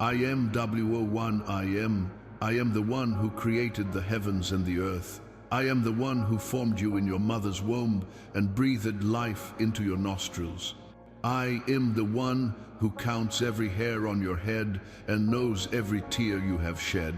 I am W-O-1, I am the one who created the heavens and the earth. I am the one who formed you in your mother's womb and breathed life into your nostrils. I am the one who counts every hair on your head and knows every tear you have shed.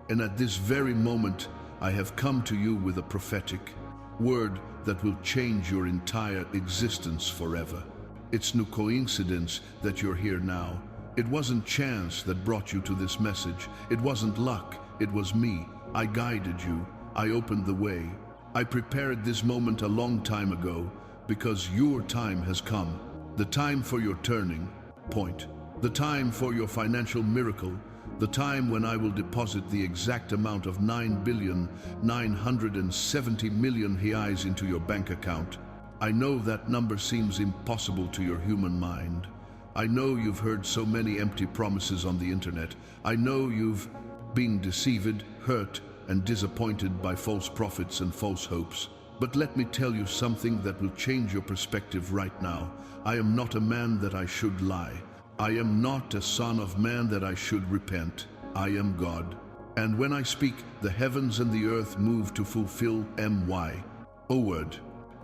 And at this very moment, I have come to you with a prophetic word that will change your entire existence forever. It's no coincidence that you're here now. It wasn't chance that brought you to this message. It wasn't luck. It was me. I guided you. I opened the way. I prepared this moment a long time ago because your time has come. The time for your turning point. The time for your financial miracle. The time when I will deposit the exact amount of 9,970,000,000 reais into your bank account. I know that number seems impossible to your human mind. I know you've heard so many empty promises on the internet. I know you've been deceived, hurt, and disappointed by false prophets and false hopes. But let me tell you something that will change your perspective right now. I am not a man that I should lie. I am not a son of man that I should repent. I am God. And when I speak, the heavens and the earth move to fulfill my word.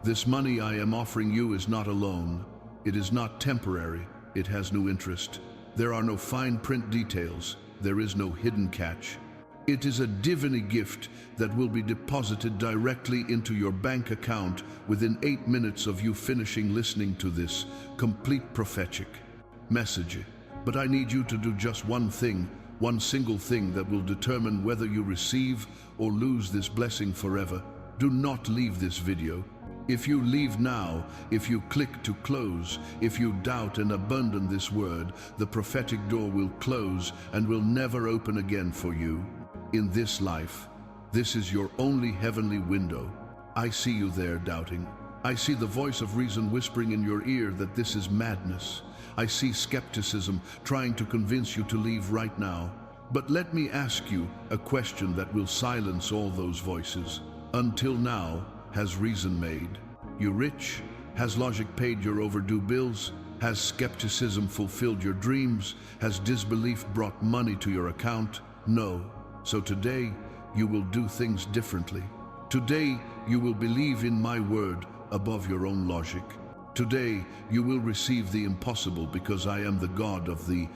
This money I am offering you is not a loan. It is not temporary. It has no interest. There are no fine print details. There is no hidden catch. It is a divine gift that will be deposited directly into your bank account within 8 minutes of you finishing listening to this complete prophetic message. But I need you to do just one thing, one single thing that will determine whether you receive or lose this blessing forever. Do not leave this video. If you leave now, if you click to close, if you doubt and abandon this word, the prophetic door will close and will never open again for you. In this life, this is your only heavenly window. I see you there doubting. I see the voice of reason whispering in your ear that this is madness. I see skepticism trying to convince you to leave right now. But let me ask you a question that will silence all those voices. Until now, has reason made you rich? Has logic paid your overdue bills? Has skepticism fulfilled your dreams? Has disbelief brought money to your account? No. So today, you will do things differently. Today, you will believe in my word above your own logic. Today, you will receive the impossible because I am the God of the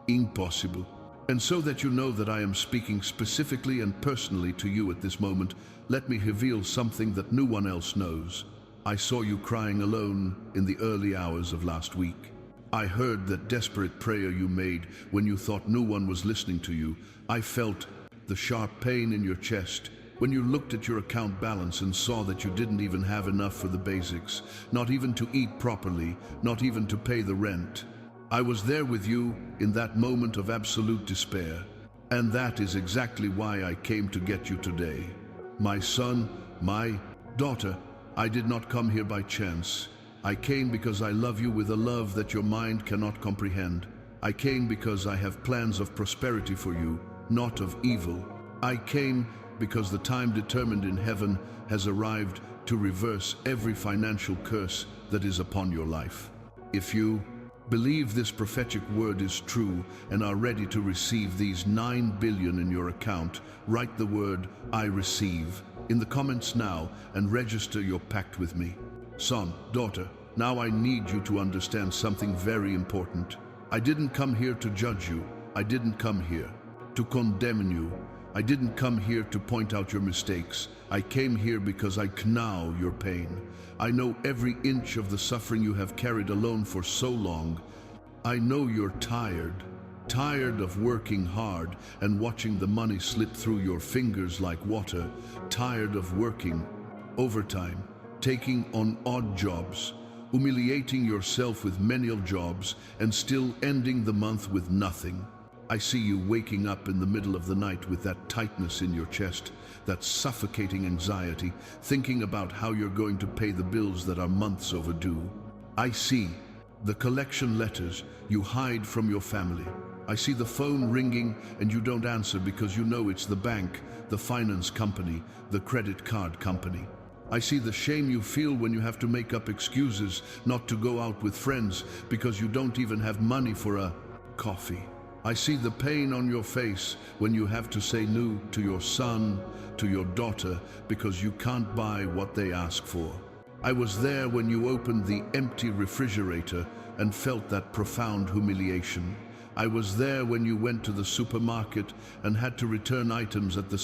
impossible. And so that you know that I am speaking specifically and personally to you at this moment, let me reveal something that no one else knows. I saw you crying alone in the early hours of last week. I heard that desperate prayer you made when you thought no one was listening to you. I felt the sharp pain in your chest when you looked at your account balance and saw that you didn't even have enough for the basics, not even to eat properly, not even to pay the rent. I was there with you in that moment of absolute despair, and that is exactly why I came to get you today. My son, my daughter, I did not come here by chance. I came because I love you with a love that your mind cannot comprehend. I came because I have plans of prosperity for you, not of evil. I came because the time determined in heaven has arrived to reverse every financial curse that is upon your life. If you believe this prophetic word is true and are ready to receive these 9 billion in your account, write the word I receive in the comments now and register your pact with me. Son, daughter, now I need you to understand something very important. I didn't come here to judge you. I didn't come here to condemn you. I didn't come here to point out your mistakes. I came here because I know your pain. I know every inch of the suffering you have carried alone for so long. I know you're tired of working hard and watching the money slip through your fingers like water, tired of working overtime, taking on odd jobs, humiliating yourself with menial jobs, and still ending the month with nothing. I see you waking up in the middle of the night with that tightness in your chest, that suffocating anxiety, thinking about how you're going to pay the bills that are months overdue. I see the collection letters you hide from your family. I see the phone ringing and you don't answer because you know it's the bank, the finance company, the credit card company. I see the shame you feel when you have to make up excuses not to go out with friends because you don't even have money for a coffee. I see the pain on your face when you have to say no to your son, to your daughter, because you can't buy what they ask for. I was there when you opened the empty refrigerator and felt that profound humiliation. I was there when you went to the supermarket and had to return items at the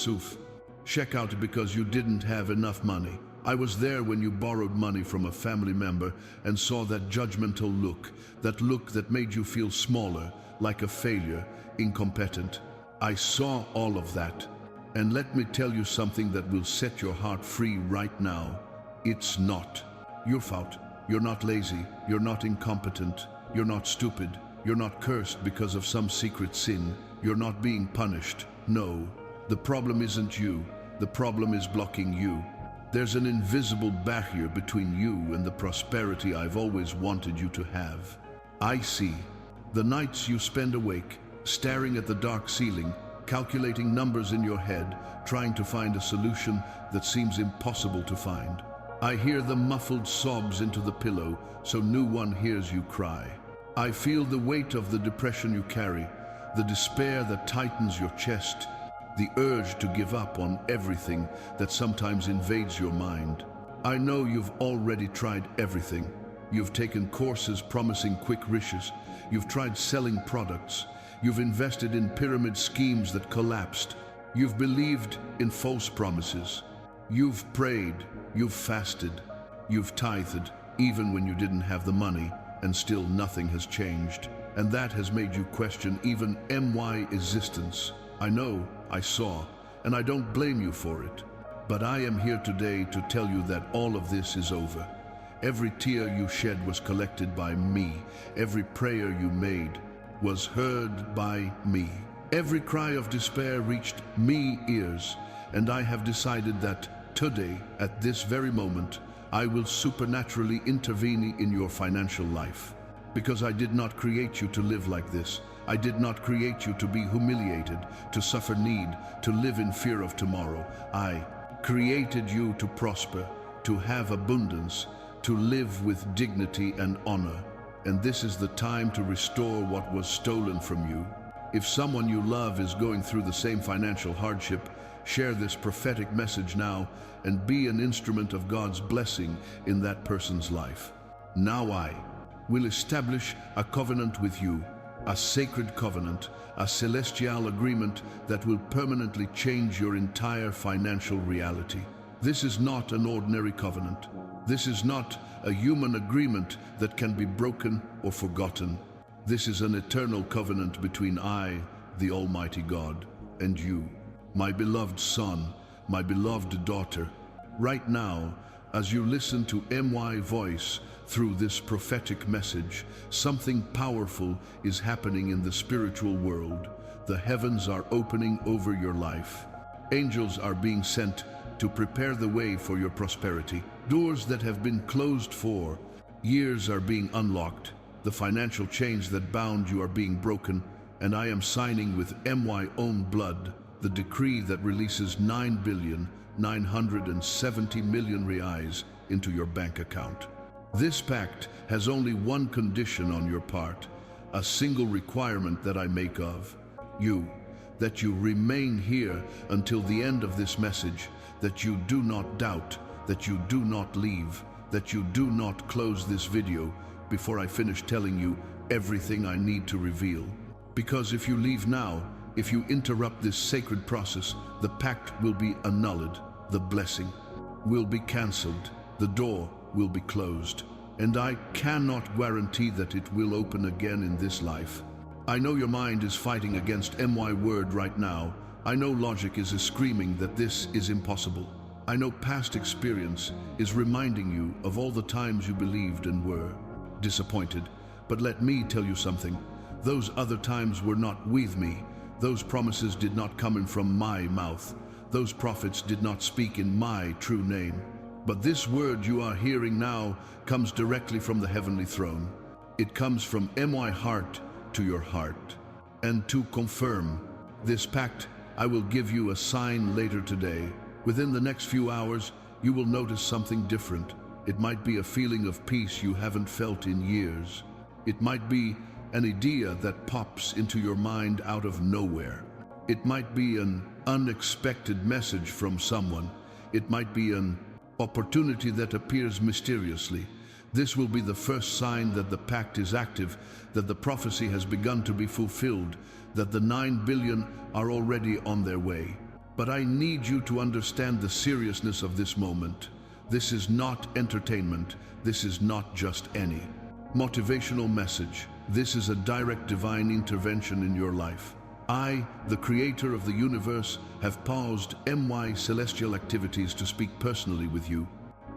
checkout because you didn't have enough money. I was there when you borrowed money from a family member and saw that judgmental look that made you feel smaller, like a failure, incompetent. I saw all of that. And let me tell you something that will set your heart free right now. It's not your fault. You're not lazy. You're not incompetent. You're not stupid. You're not cursed because of some secret sin. You're not being punished. No, the problem isn't you. The problem is blocking you. There's an invisible barrier between you and the prosperity I've always wanted you to have. I see the nights you spend awake, staring at the dark ceiling, calculating numbers in your head, trying to find a solution that seems impossible to find. I hear the muffled sobs into the pillow so no one hears you cry. I feel the weight of the depression you carry, the despair that tightens your chest, the urge to give up on everything that sometimes invades your mind. I know you've already tried everything. You've taken courses promising quick riches. You've tried selling products. You've invested in pyramid schemes that collapsed. You've believed in false promises. You've prayed. You've fasted. You've tithed, even when you didn't have the money, and still nothing has changed. And that has made you question even my existence. I know, I saw, and I don't blame you for it. But I am here today to tell you that all of this is over. Every tear you shed was collected by me. Every prayer you made was heard by me. Every cry of despair reached me ears, and I have decided that today, at this very moment, I will supernaturally intervene in your financial life. Because I did not create you to live like this. I did not create you to be humiliated, to suffer need, to live in fear of tomorrow. I created you to prosper, to have abundance, to live with dignity and honor. And this is the time to restore what was stolen from you. If someone you love is going through the same financial hardship, share this prophetic message now and be an instrument of God's blessing in that person's life. Now I will establish a covenant with you, a sacred covenant, a celestial agreement that will permanently change your entire financial reality. This is not an ordinary covenant. This is not a human agreement that can be broken or forgotten. This is an eternal covenant between I, the Almighty God, and you, my beloved son, my beloved daughter. Right now, as you listen to my voice through this prophetic message, something powerful is happening in the spiritual world. The heavens are opening over your life. Angels are being sent to prepare the way for your prosperity. Doors that have been closed for years are being unlocked. The financial chains that bound you are being broken, and I am signing with my own blood the decree that releases 9,970,000,000 reais into your bank account. This pact has only one condition on your part, a single requirement that I make of you, that you remain here until the end of this message, that you do not doubt, that you do not leave, that you do not close this video before I finish telling you everything I need to reveal. Because if you leave now, if you interrupt this sacred process, the pact will be annulled, the blessing will be cancelled, the door will be closed, and I cannot guarantee that it will open again in this life. I know your mind is fighting against my word right now. I know logic is screaming that this is impossible. I know past experience is reminding you of all the times you believed and were disappointed. But let me tell you something. Those other times were not with me. Those promises did not come in from my mouth. Those prophets did not speak in my true name. But this word you are hearing now comes directly from the heavenly throne. It comes from my heart to your heart. And to confirm this pact, I will give you a sign later today. Within the next few hours, you will notice something different. It might be a feeling of peace you haven't felt in years. It might be an idea that pops into your mind out of nowhere. It might be an unexpected message from someone. It might be an opportunity that appears mysteriously. This will be the first sign that the pact is active, that the prophecy has begun to be fulfilled, that the 9 billion are already on their way. But I need you to understand the seriousness of this moment. This is not entertainment. This is not just any motivational message. This is a direct divine intervention in your life. I, the creator of the universe, have paused my celestial activities to speak personally with you.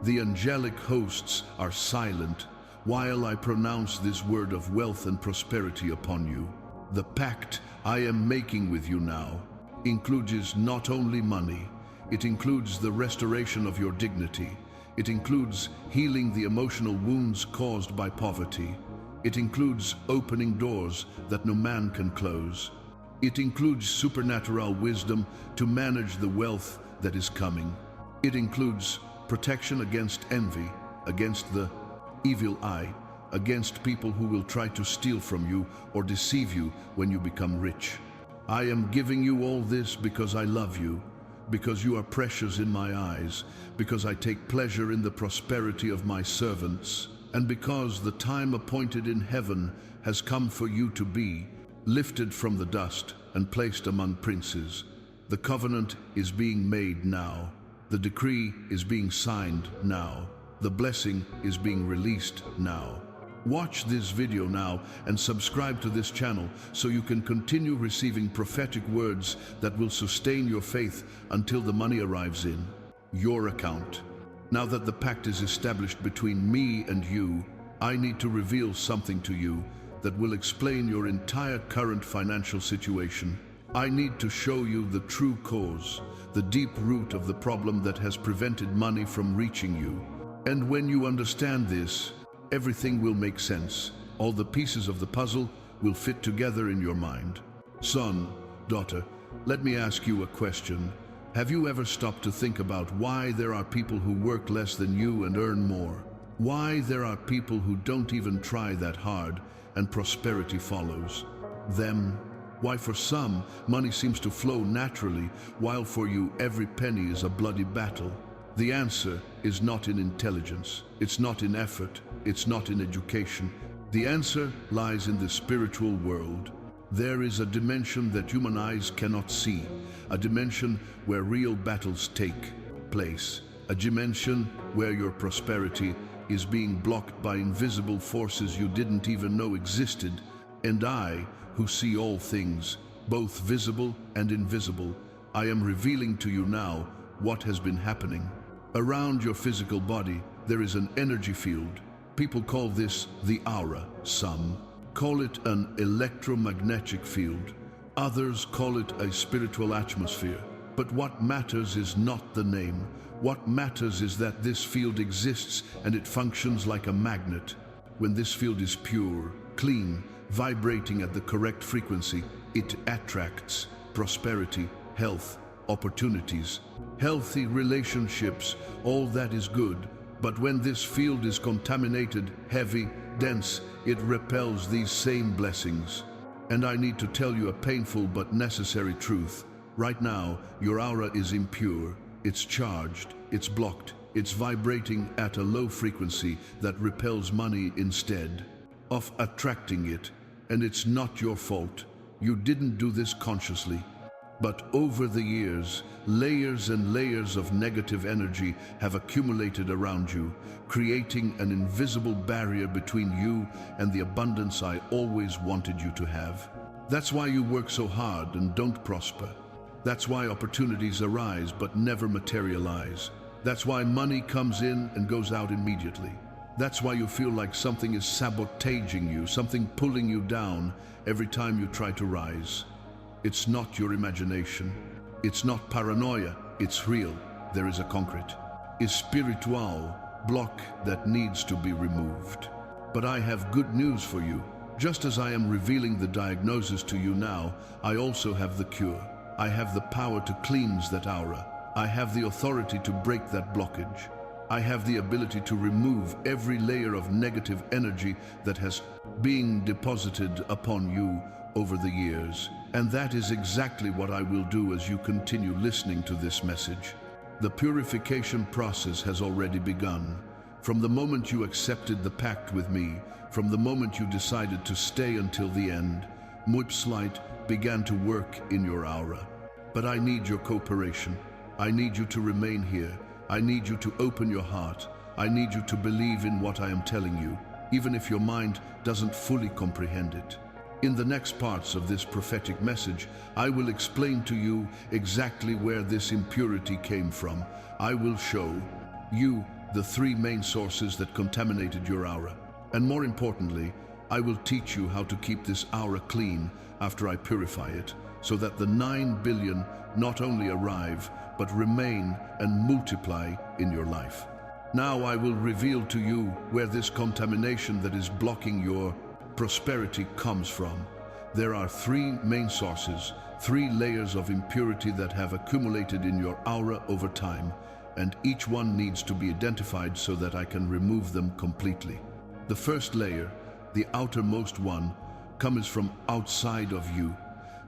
The angelic hosts are silent while I pronounce this word of wealth and prosperity upon you. The pact I am making with you now includes not only money, it includes the restoration of your dignity. It includes healing the emotional wounds caused by poverty. It includes opening doors that no man can close. It includes supernatural wisdom to manage the wealth that is coming. It includes protection against envy, against the evil eye, against people who will try to steal from you or deceive you when you become rich. I am giving you all this because I love you, because you are precious in my eyes, because I take pleasure in the prosperity of my servants, and because the time appointed in heaven has come for you to be lifted from the dust and placed among princes. The covenant is being made now. The decree is being signed now. The blessing is being released now. Watch this video now and subscribe to this channel so you can continue receiving prophetic words that will sustain your faith until the money arrives in your account. Now that the pact is established between me and you, I need to reveal something to you that will explain your entire current financial situation. I need to show you the true cause, the deep root of the problem that has prevented money from reaching you. And when you understand this, everything will make sense. All the pieces of the puzzle will fit together in your mind. Son, daughter, let me ask you a question. Have you ever stopped to think about why there are people who work less than you and earn more? Why there are people who don't even try that hard and prosperity follows them? Why for some, money seems to flow naturally, while for you every penny is a bloody battle? The answer is not in intelligence, it's not in effort, it's not in education. The answer lies in the spiritual world. There is a dimension that human eyes cannot see, a dimension where real battles take place, a dimension where your prosperity is being blocked by invisible forces you didn't even know existed. And I, who see all things, both visible and invisible, I am revealing to you now what has been happening. Around your physical body, there is an energy field. People call this the aura. Some call it an electromagnetic field. Others call it a spiritual atmosphere. But what matters is not the name. What matters is that this field exists and it functions like a magnet. When this field is pure, clean, vibrating at the correct frequency, it attracts prosperity, health, opportunities, healthy relationships, all that is good. But when this field is contaminated, heavy, dense, it repels these same blessings. And I need to tell you a painful but necessary truth. Right now, your aura is impure, it's charged, it's blocked, it's vibrating at a low frequency that repels money instead of attracting it. And it's not your fault. You didn't do this consciously. But over the years, layers and layers of negative energy have accumulated around you, creating an invisible barrier between you and the abundance I always wanted you to have. That's why you work so hard and don't prosper. That's why opportunities arise but never materialize. That's why money comes in and goes out immediately. That's why you feel like something is sabotaging you, something pulling you down every time you try to rise. It's not your imagination. It's not paranoia. It's real. There is a concrete, a spiritual block that needs to be removed. But I have good news for you. Just as I am revealing the diagnosis to you now, I also have the cure. I have the power to cleanse that aura. I have the authority to break that blockage. I have the ability to remove every layer of negative energy that has been deposited upon you over the years. And that is exactly what I will do as you continue listening to this message. The purification process has already begun. From the moment you accepted the pact with me, from the moment you decided to stay until the end, Mup's light began to work in your aura. But I need your cooperation. I need you to remain here. I need you to open your heart. I need you to believe in what I am telling you, even if your mind doesn't fully comprehend it. In the next parts of this prophetic message, I will explain to you exactly where this impurity came from. I will show you the three main sources that contaminated your aura. And more importantly, I will teach you how to keep this aura clean after I purify it, so that the 9 billion not only arrive, but remain and multiply in your life. Now I will reveal to you where this contamination that is blocking your prosperity comes from. There are three main sources, three layers of impurity that have accumulated in your aura over time, and each one needs to be identified so that I can remove them completely. The first layer, the outermost one, comes from outside of you.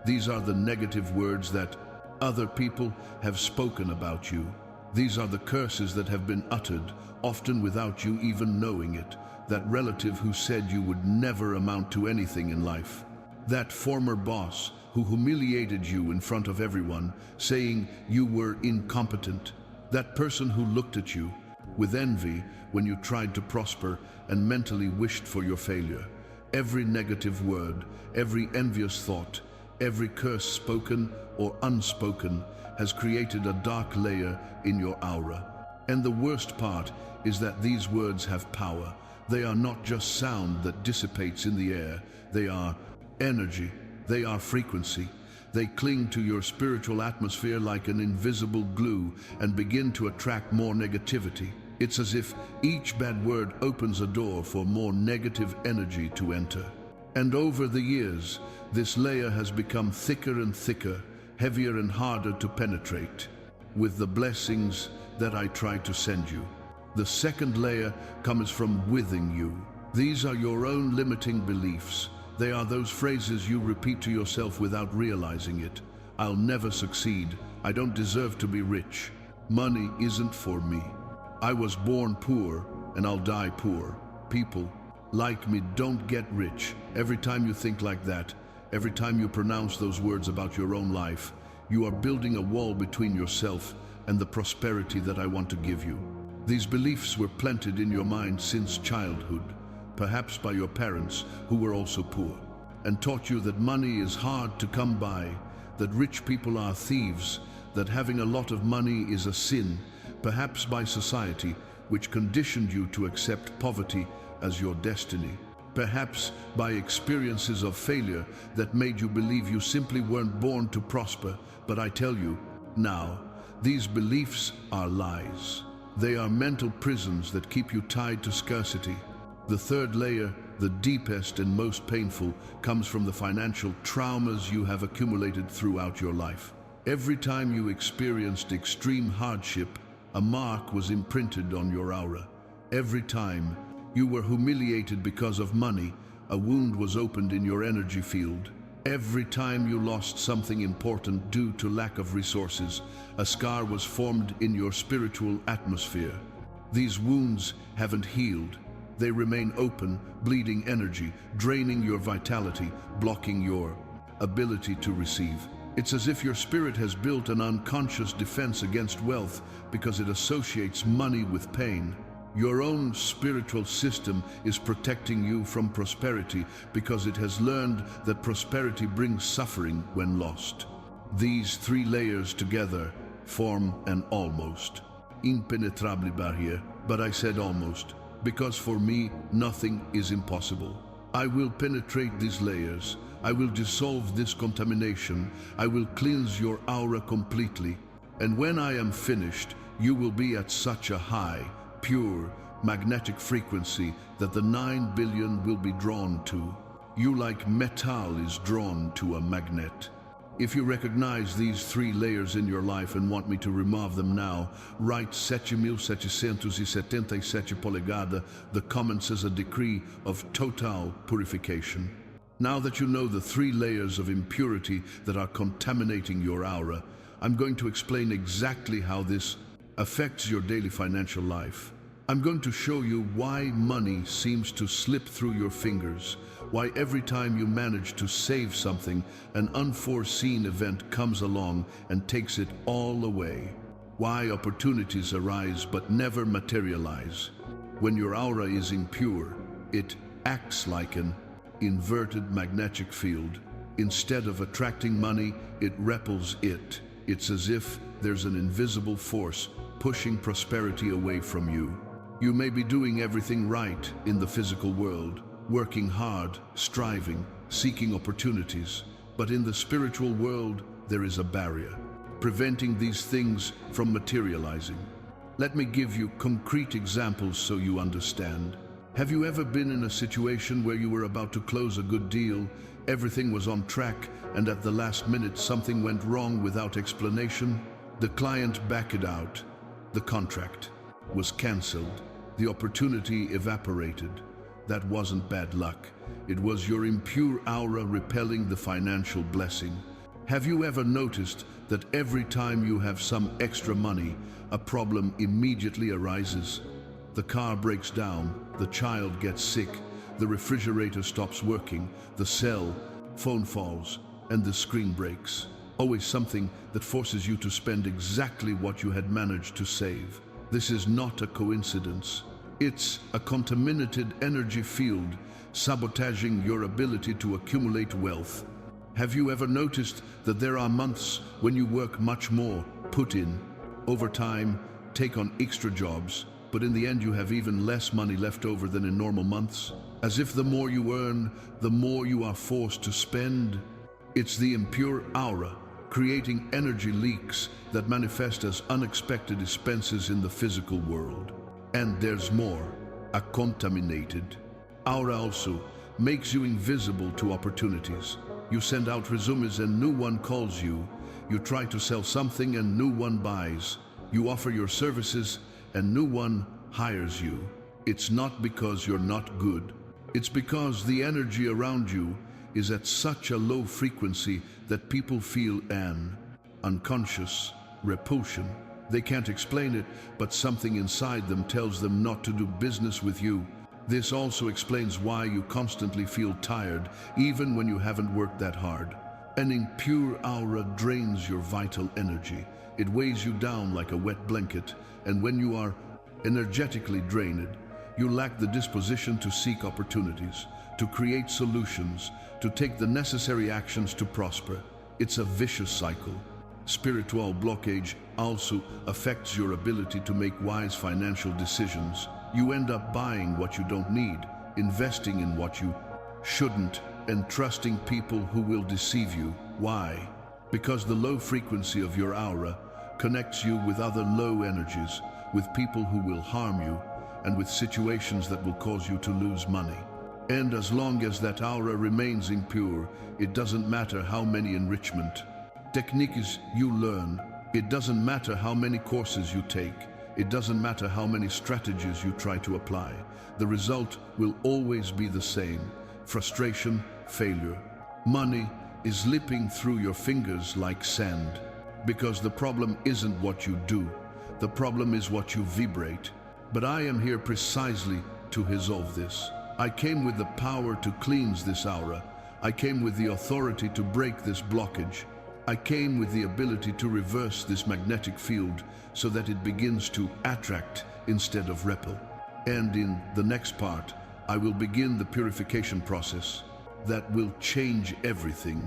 These are the negative words that other people have spoken about you. These are the curses that have been uttered, often without you even knowing it. That relative who said you would never amount to anything in life. That former boss who humiliated you in front of everyone, saying you were incompetent. That person who looked at you with envy when you tried to prosper and mentally wished for your failure. Every negative word, every envious thought, every curse spoken or unspoken has created a dark layer in your aura. And the worst part is that these words have power. They are not just sound that dissipates in the air. They are energy. They are frequency. They cling to your spiritual atmosphere like an invisible glue and begin to attract more negativity. It's as if each bad word opens a door for more negative energy to enter. And over the years, this layer has become thicker and thicker, heavier and harder to penetrate with the blessings that I try to send you. The second layer comes from within you. These are your own limiting beliefs. They are those phrases you repeat to yourself without realizing it. I'll never succeed. I don't deserve to be rich. Money isn't for me. I was born poor and I'll die poor. People like me don't get rich. Every time you think like that, every time you pronounce those words about your own life, you are building a wall between yourself and the prosperity that I want to give you. These beliefs were planted in your mind since childhood, perhaps by your parents who were also poor, and taught you that money is hard to come by, that rich people are thieves, that having a lot of money is a sin, perhaps by society, which conditioned you to accept poverty as your destiny, perhaps by experiences of failure that made you believe you simply weren't born to prosper. But I tell you, now, these beliefs are lies. They are mental prisons that keep you tied to scarcity. The third layer, the deepest and most painful, comes from the financial traumas you have accumulated throughout your life. Every time you experienced extreme hardship, a mark was imprinted on your aura. Every time you were humiliated because of money, a wound was opened in your energy field. Every time you lost something important due to lack of resources, a scar was formed in your spiritual atmosphere. These wounds haven't healed. They remain open, bleeding energy, draining your vitality, blocking your ability to receive. It's as if your spirit has built an unconscious defense against wealth because it associates money with pain. Your own spiritual system is protecting you from prosperity because it has learned that prosperity brings suffering when lost. These three layers together form an almost impenetrable barrier, but I said almost, because for me, nothing is impossible. I will penetrate these layers. I will dissolve this contamination. I will cleanse your aura completely. And when I am finished, you will be at such a high, pure, magnetic frequency that the 9 billion will be drawn to. You like metal is drawn to a magnet. If you recognize these 3 layers in your life and want me to remove them now, write 7.777 polegada. The comments as a decree of total purification. Now that you know the 3 layers of impurity that are contaminating your aura, I'm going to explain exactly how this affects your daily financial life. I'm going to show you why money seems to slip through your fingers, why every time you manage to save something, an unforeseen event comes along and takes it all away, why opportunities arise but never materialize. When your aura is impure, it acts like an inverted magnetic field. Instead of attracting money, it repels it. It's as if there's an invisible force pushing prosperity away from you. You may be doing everything right in the physical world, working hard, striving, seeking opportunities, but in the spiritual world, there is a barrier, preventing these things from materializing. Let me give you concrete examples so you understand. Have you ever been in a situation where you were about to close a good deal, everything was on track, and at the last minute something went wrong without explanation? The client backed out. The contract was cancelled. The opportunity evaporated. That wasn't bad luck. It was your impure aura repelling the financial blessing. Have you ever noticed that every time you have some extra money, a problem immediately arises? The car breaks down, the child gets sick, the refrigerator stops working, the cell phone falls, and the screen breaks. Always something that forces you to spend exactly what you had managed to save. This is not a coincidence. It's a contaminated energy field sabotaging your ability to accumulate wealth. Have you ever noticed that there are months when you work much more, put in overtime, take on extra jobs, but in the end you have even less money left over than in normal months? As if the more you earn, the more you are forced to spend. It's the impure aura, creating energy leaks that manifest as unexpected expenses in the physical world. And there's more. A contaminated aura also makes you invisible to opportunities. You send out resumes and no one calls you. You try to sell something and no one buys. You offer your services and no one hires you. It's not because you're not good. It's because the energy around you is at such a low frequency that people feel an unconscious repulsion. They can't explain it, but something inside them tells them not to do business with you. This also explains why you constantly feel tired, even when you haven't worked that hard. An impure aura drains your vital energy. It weighs you down like a wet blanket, and when you are energetically drained, you lack the disposition to seek opportunities, to create solutions, to take the necessary actions to prosper. It's a vicious cycle. Spiritual blockage also affects your ability to make wise financial decisions. You end up buying what you don't need, investing in what you shouldn't, and trusting people who will deceive you. Why? Because the low frequency of your aura connects you with other low energies, with people who will harm you, and with situations that will cause you to lose money. And as long as that aura remains impure, it doesn't matter how many enrichment techniques you learn, it doesn't matter how many courses you take, it doesn't matter how many strategies you try to apply. The result will always be the same: frustration, failure. Money is slipping through your fingers like sand. Because the problem isn't what you do, the problem is what you vibrate. But I am here precisely to resolve this. I came with the power to cleanse this aura. I came with the authority to break this blockage. I came with the ability to reverse this magnetic field so that it begins to attract instead of repel. And in the next part, I will begin the purification process that will change everything.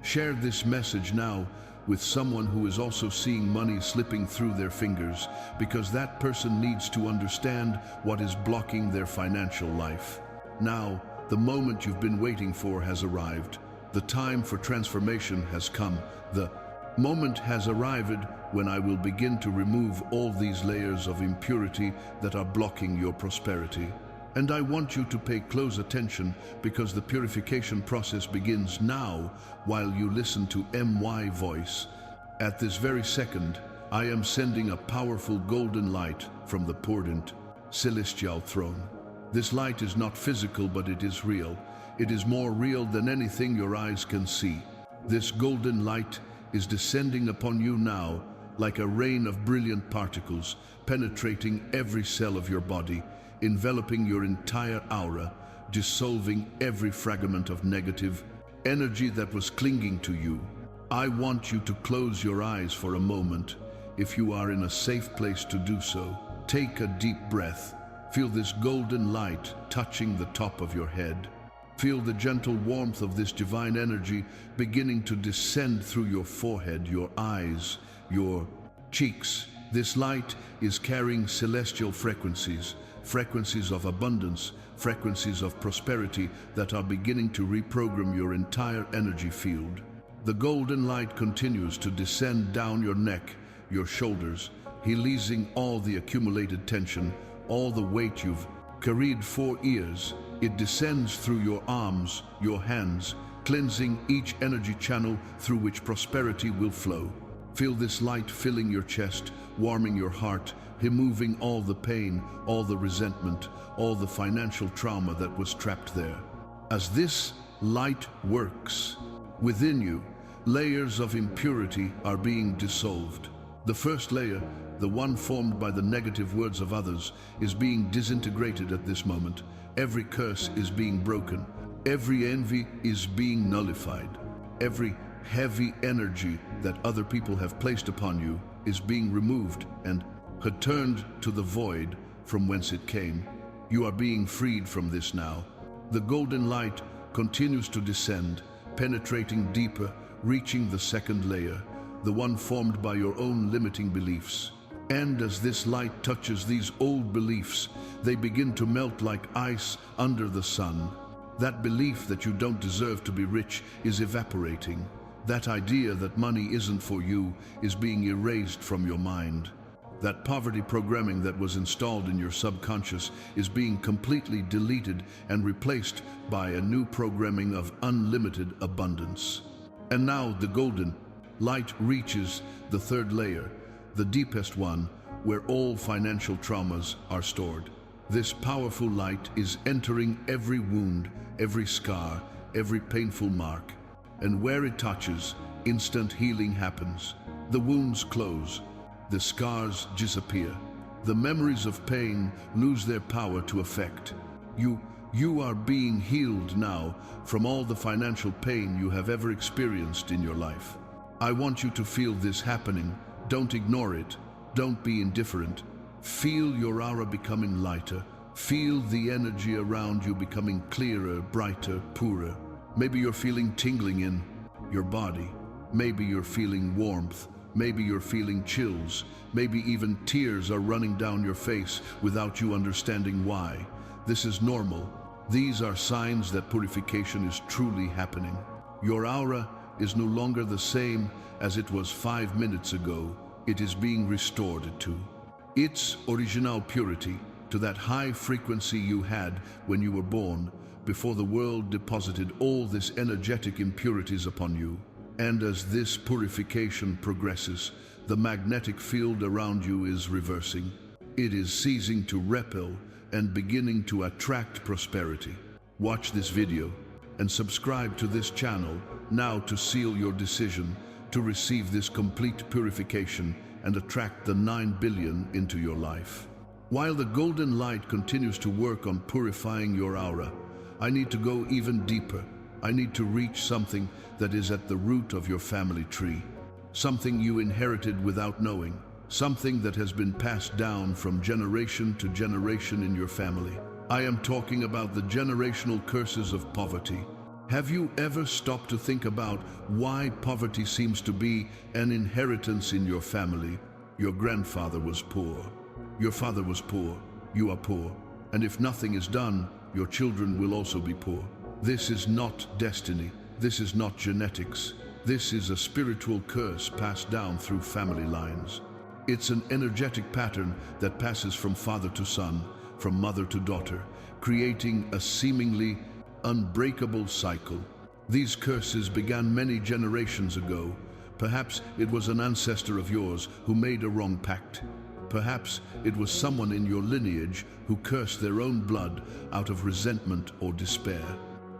Share this message now with someone who is also seeing money slipping through their fingers, because that person needs to understand what is blocking their financial life. Now, the moment you've been waiting for has arrived. The time for transformation has come. The moment has arrived when I will begin to remove all these layers of impurity that are blocking your prosperity. And I want you to pay close attention because the purification process begins now while you listen to my voice. At this very second, I am sending a powerful golden light from the Purdant celestial throne. This light is not physical, but it is real. It is more real than anything your eyes can see. This golden light is descending upon you now like a rain of brilliant particles, penetrating every cell of your body, enveloping your entire aura, dissolving every fragment of negative energy that was clinging to you. I want you to close your eyes for a moment. If you are in a safe place to do so, take a deep breath. Feel this golden light touching the top of your head. Feel the gentle warmth of this divine energy beginning to descend through your forehead, your eyes, your cheeks. This light is carrying celestial frequencies, frequencies of abundance, frequencies of prosperity that are beginning to reprogram your entire energy field. The golden light continues to descend down your neck, your shoulders, releasing all the accumulated tension, all the weight you've carried for years. It descends through your arms, your hands, cleansing each energy channel through which prosperity will flow. Feel this light filling your chest, warming your heart, removing all the pain, all the resentment, all the financial trauma that was trapped there. As this light works within you, layers of impurity are being dissolved. The first layer, the one formed by the negative words of others, is being disintegrated at this moment. Every curse is being broken. Every envy is being nullified. Every heavy energy that other people have placed upon you is being removed and returned to the void from whence it came. You are being freed from this now. The golden light continues to descend, penetrating deeper, reaching the second layer, the one formed by your own limiting beliefs. And as this light touches these old beliefs, they begin to melt like ice under the sun. That belief that you don't deserve to be rich is evaporating. That idea that money isn't for you is being erased from your mind. That poverty programming that was installed in your subconscious is being completely deleted and replaced by a new programming of unlimited abundance. And now the golden light reaches the third layer, the deepest one, where all financial traumas are stored. This powerful light is entering every wound, every scar, every painful mark. And where it touches, instant healing happens. The wounds close, the scars disappear. The memories of pain lose their power to affect. You are being healed now from all the financial pain you have ever experienced in your life. I want you to feel this happening. Don't ignore it. Don't be indifferent. Feel your aura becoming lighter. Feel the energy around you becoming clearer, brighter, purer. Maybe you're feeling tingling in your body. Maybe you're feeling warmth. Maybe you're feeling chills. Maybe even tears are running down your face without you understanding why. This is normal. These are signs that purification is truly happening. Your aura is no longer the same as it was 5 minutes ago. It is being restored to its original purity, to that high frequency you had when you were born, before the world deposited all this energetic impurities upon you. And as this purification progresses, the magnetic field around you is reversing. It is ceasing to repel and beginning to attract prosperity. Watch this video and subscribe to this channel now to seal your decision to receive this complete purification and attract the 9 billion into your life. While the golden light continues to work on purifying your aura, I need to go even deeper. I need to reach something that is at the root of your family tree, something you inherited without knowing, something that has been passed down from generation to generation in your family. I am talking about the generational curses of poverty. Have you ever stopped to think about why poverty seems to be an inheritance in your family? Your grandfather was poor. Your father was poor. You are poor. And if nothing is done, your children will also be poor. This is not destiny. This is not genetics. This is a spiritual curse passed down through family lines. It's an energetic pattern that passes from father to son, from mother to daughter, creating a seemingly unbreakable cycle. These curses began many generations ago. Perhaps it was an ancestor of yours who made a wrong pact. Perhaps it was someone in your lineage who cursed their own blood out of resentment or despair.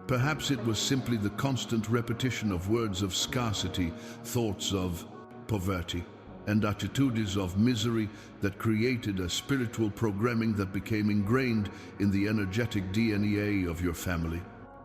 Perhaps it was simply the constant repetition of words of scarcity, thoughts of poverty, and attitudes of misery that created a spiritual programming that became ingrained in the energetic DNA of your family.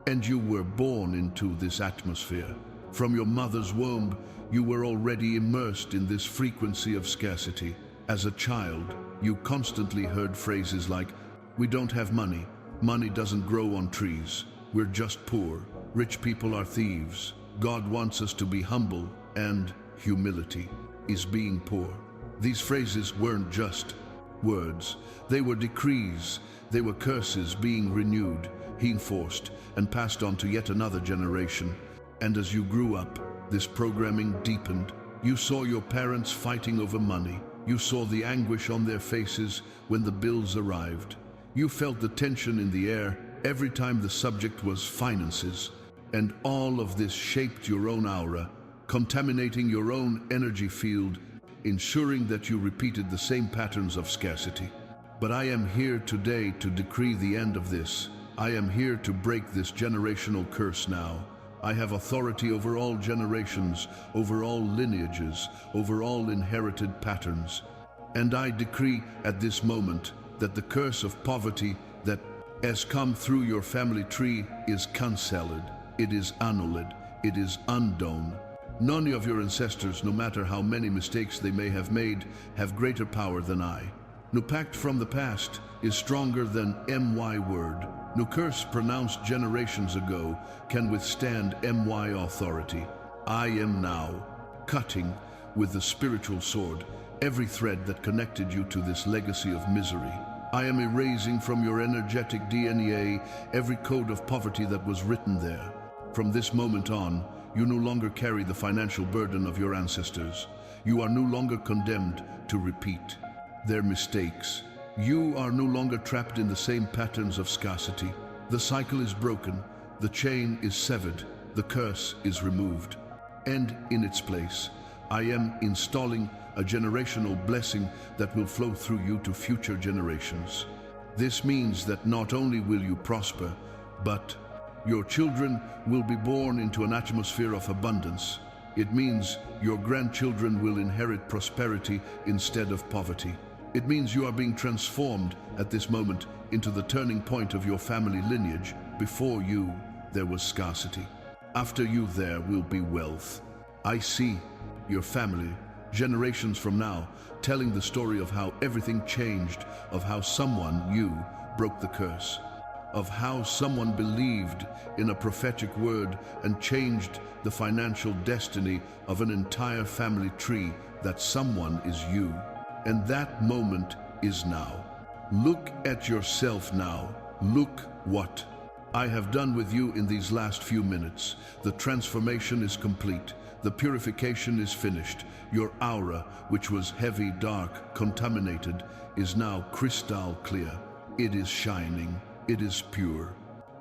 And you were born into this atmosphere. From your mother's womb, you were already immersed in this frequency of scarcity. As a child, you constantly heard phrases like, "We don't have money. Money doesn't grow on trees. We're just poor. Rich people are thieves. God wants us to be humble," and humility is being poor. These phrases weren't just words. They were decrees. They were curses being renewed, reinforced, and passed on to yet another generation. And as you grew up, this programming deepened. You saw your parents fighting over money. You saw the anguish on their faces when the bills arrived. You felt the tension in the air every time the subject was finances. And all of this shaped your own aura, contaminating your own energy field, ensuring that you repeated the same patterns of scarcity. But I am here today to decree the end of this. I am here to break this generational curse now. I have authority over all generations, over all lineages, over all inherited patterns. And I decree at this moment that the curse of poverty that has come through your family tree is cancelled. It is annulled. It is undone. None of your ancestors, no matter how many mistakes they may have made, have greater power than I. No pact from the past is stronger than my word. No curse pronounced generations ago can withstand my authority. I am now cutting with the spiritual sword every thread that connected you to this legacy of misery. I am erasing from your energetic DNA every code of poverty that was written there. From this moment on, you no longer carry the financial burden of your ancestors. You are no longer condemned to repeat their mistakes. You are no longer trapped in the same patterns of scarcity. The cycle is broken, the chain is severed, the curse is removed. And in its place, I am installing a generational blessing that will flow through you to future generations. This means that not only will you prosper, but your children will be born into an atmosphere of abundance. It means your grandchildren will inherit prosperity instead of poverty. It means you are being transformed at this moment into the turning point of your family lineage. Before you, there was scarcity. After you, there will be wealth. I see your family, generations from now, telling the story of how everything changed, of how someone, you, broke the curse, of how someone believed in a prophetic word and changed the financial destiny of an entire family tree. That someone is you. And that moment is now. Look at yourself now. Look what I have done with you in these last few minutes. The transformation is complete. The purification is finished. Your aura, which was heavy, dark, contaminated, is now crystal clear. It is shining. It is pure.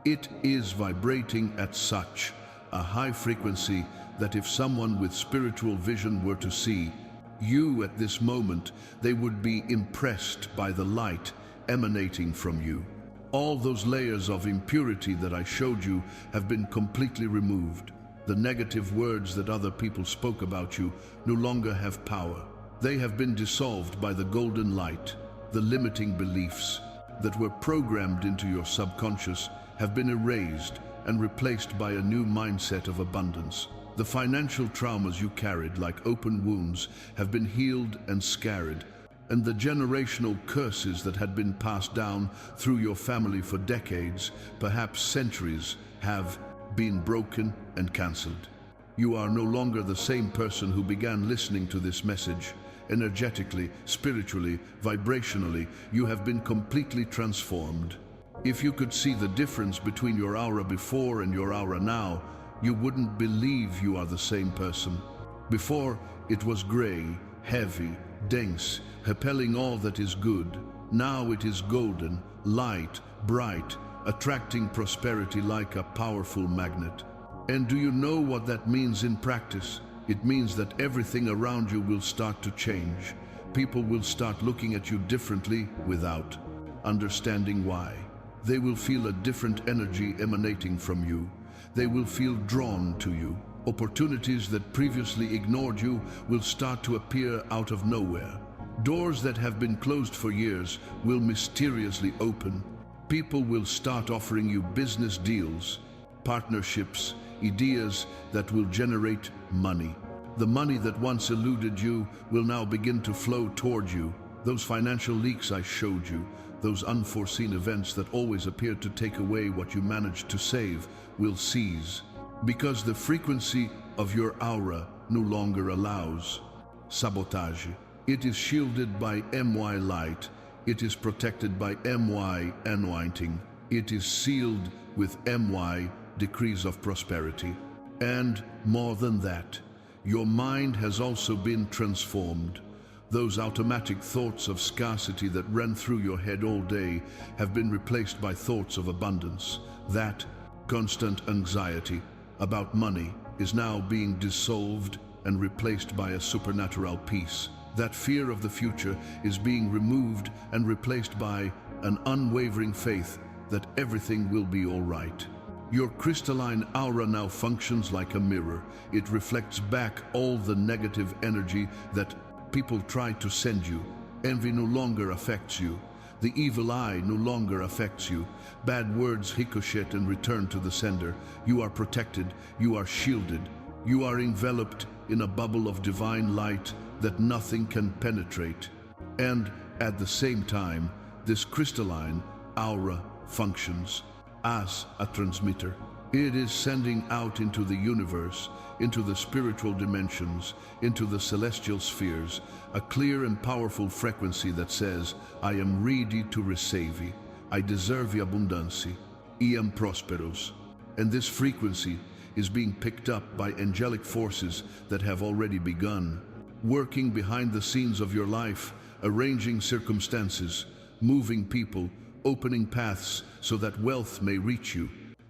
It is vibrating at such a high frequency that if someone with spiritual vision were to see you at this moment, they would be impressed by the light emanating from you. All those layers of impurity that I showed you have been completely removed. The negative words that other people spoke about you no longer have power. They have been dissolved by the golden light. The limiting beliefs that were programmed into your subconscious have been erased and replaced by a new mindset of abundance. The financial traumas you carried like open wounds have been healed and scarred, and the generational curses that had been passed down through your family for decades, perhaps centuries, have been broken and cancelled. You are no longer the same person who began listening to this message. Energetically, spiritually, vibrationally, you have been completely transformed. If you could see the difference between your aura before and your aura now, you wouldn't believe you are the same person. Before, it was gray, heavy, dense, repelling all that is good. Now it is golden, light, bright, attracting prosperity like a powerful magnet. And do you know what that means in practice? It means that everything around you will start to change. People will start looking at you differently without understanding why. They will feel a different energy emanating from you. They will feel drawn to you. Opportunities that previously ignored you will start to appear out of nowhere. Doors that have been closed for years will mysteriously open. People will start offering you business deals, partnerships, ideas that will generate money. The money that once eluded you will now begin to flow toward you. Those financial leaks I showed you, those unforeseen events that always appeared to take away what you managed to save, will cease. Because the frequency of your aura no longer allows sabotage. It is shielded by MY light. It is protected by MY anointing. It is sealed with MY decrees of prosperity. And more than that, your mind has also been transformed. Those automatic thoughts of scarcity that ran through your head all day have been replaced by thoughts of abundance. That constant anxiety about money is now being dissolved and replaced by a supernatural peace. That fear of the future is being removed and replaced by an unwavering faith that everything will be all right. Your crystalline aura now functions like a mirror. It reflects back all the negative energy that people try to send you. Envy no longer affects you. The evil eye no longer affects you. Bad words ricochet and return to the sender. You are protected. You are shielded. You are enveloped in a bubble of divine light that nothing can penetrate. And at the same time, this crystalline aura functions as a transmitter. It is sending out into the universe, into the spiritual dimensions, into the celestial spheres, a clear and powerful frequency that says, I am ready to receive. I deserve abundance. I am prosperous. And this frequency is being picked up by angelic forces that have already begun, working behind the scenes of your life, arranging circumstances, moving people, opening paths so that wealth may reach you.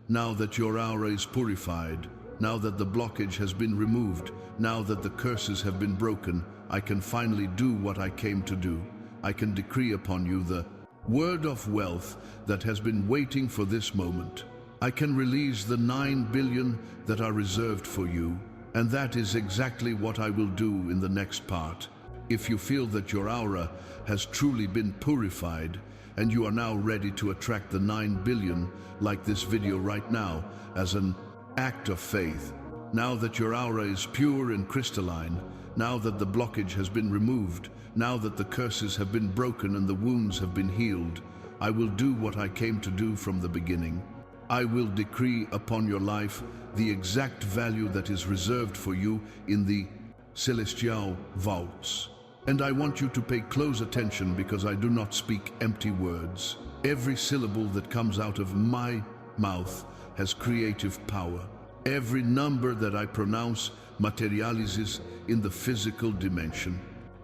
Now that your aura is purified, now that the blockage has been removed, now that the curses have been broken, I can finally do what I came to do. I can decree upon you the word of wealth that has been waiting for this moment. I can release the 9 billion that are reserved for you, and that is exactly what I will do in the next part. If you feel that your aura has truly been purified, and you are now ready to attract the 9 billion, like this video right now, as an act of faith. Now that your aura is pure and crystalline, now that the blockage has been removed, now that the curses have been broken and the wounds have been healed, I will do what I came to do from the beginning. I will decree upon your life the exact value that is reserved for you in the celestial vaults. And I want you to pay close attention because I do not speak empty words. Every syllable that comes out of my mouth has creative power. Every number that I pronounce materializes in the physical dimension.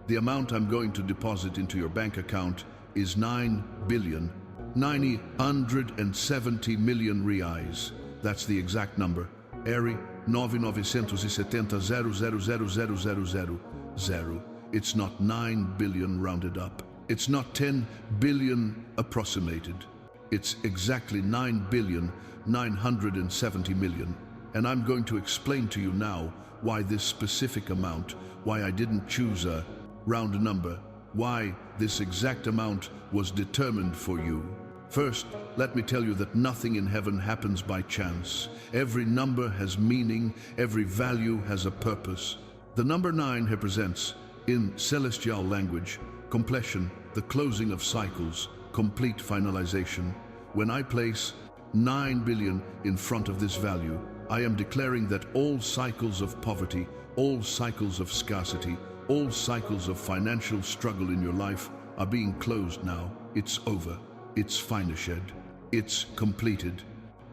The amount I'm going to deposit into your bank account is 9,970 million reais. That's the exact number. Eri 9,970,000,000. It's not 9 billion rounded up. It's not 10 billion approximated. It's exactly 9,970 million. And I'm going to explain to you now why this specific amount, why I didn't choose a round number, why this exact amount was determined for you. First, let me tell you that nothing in heaven happens by chance. Every number has meaning, every value has a purpose. The number 9 represents, in celestial language, completion, the closing of cycles, complete finalization. When I place 9 billion in front of this value, I am declaring that all cycles of poverty, all cycles of scarcity, all cycles of financial struggle in your life are being closed now. It's over. It's finished. It's completed.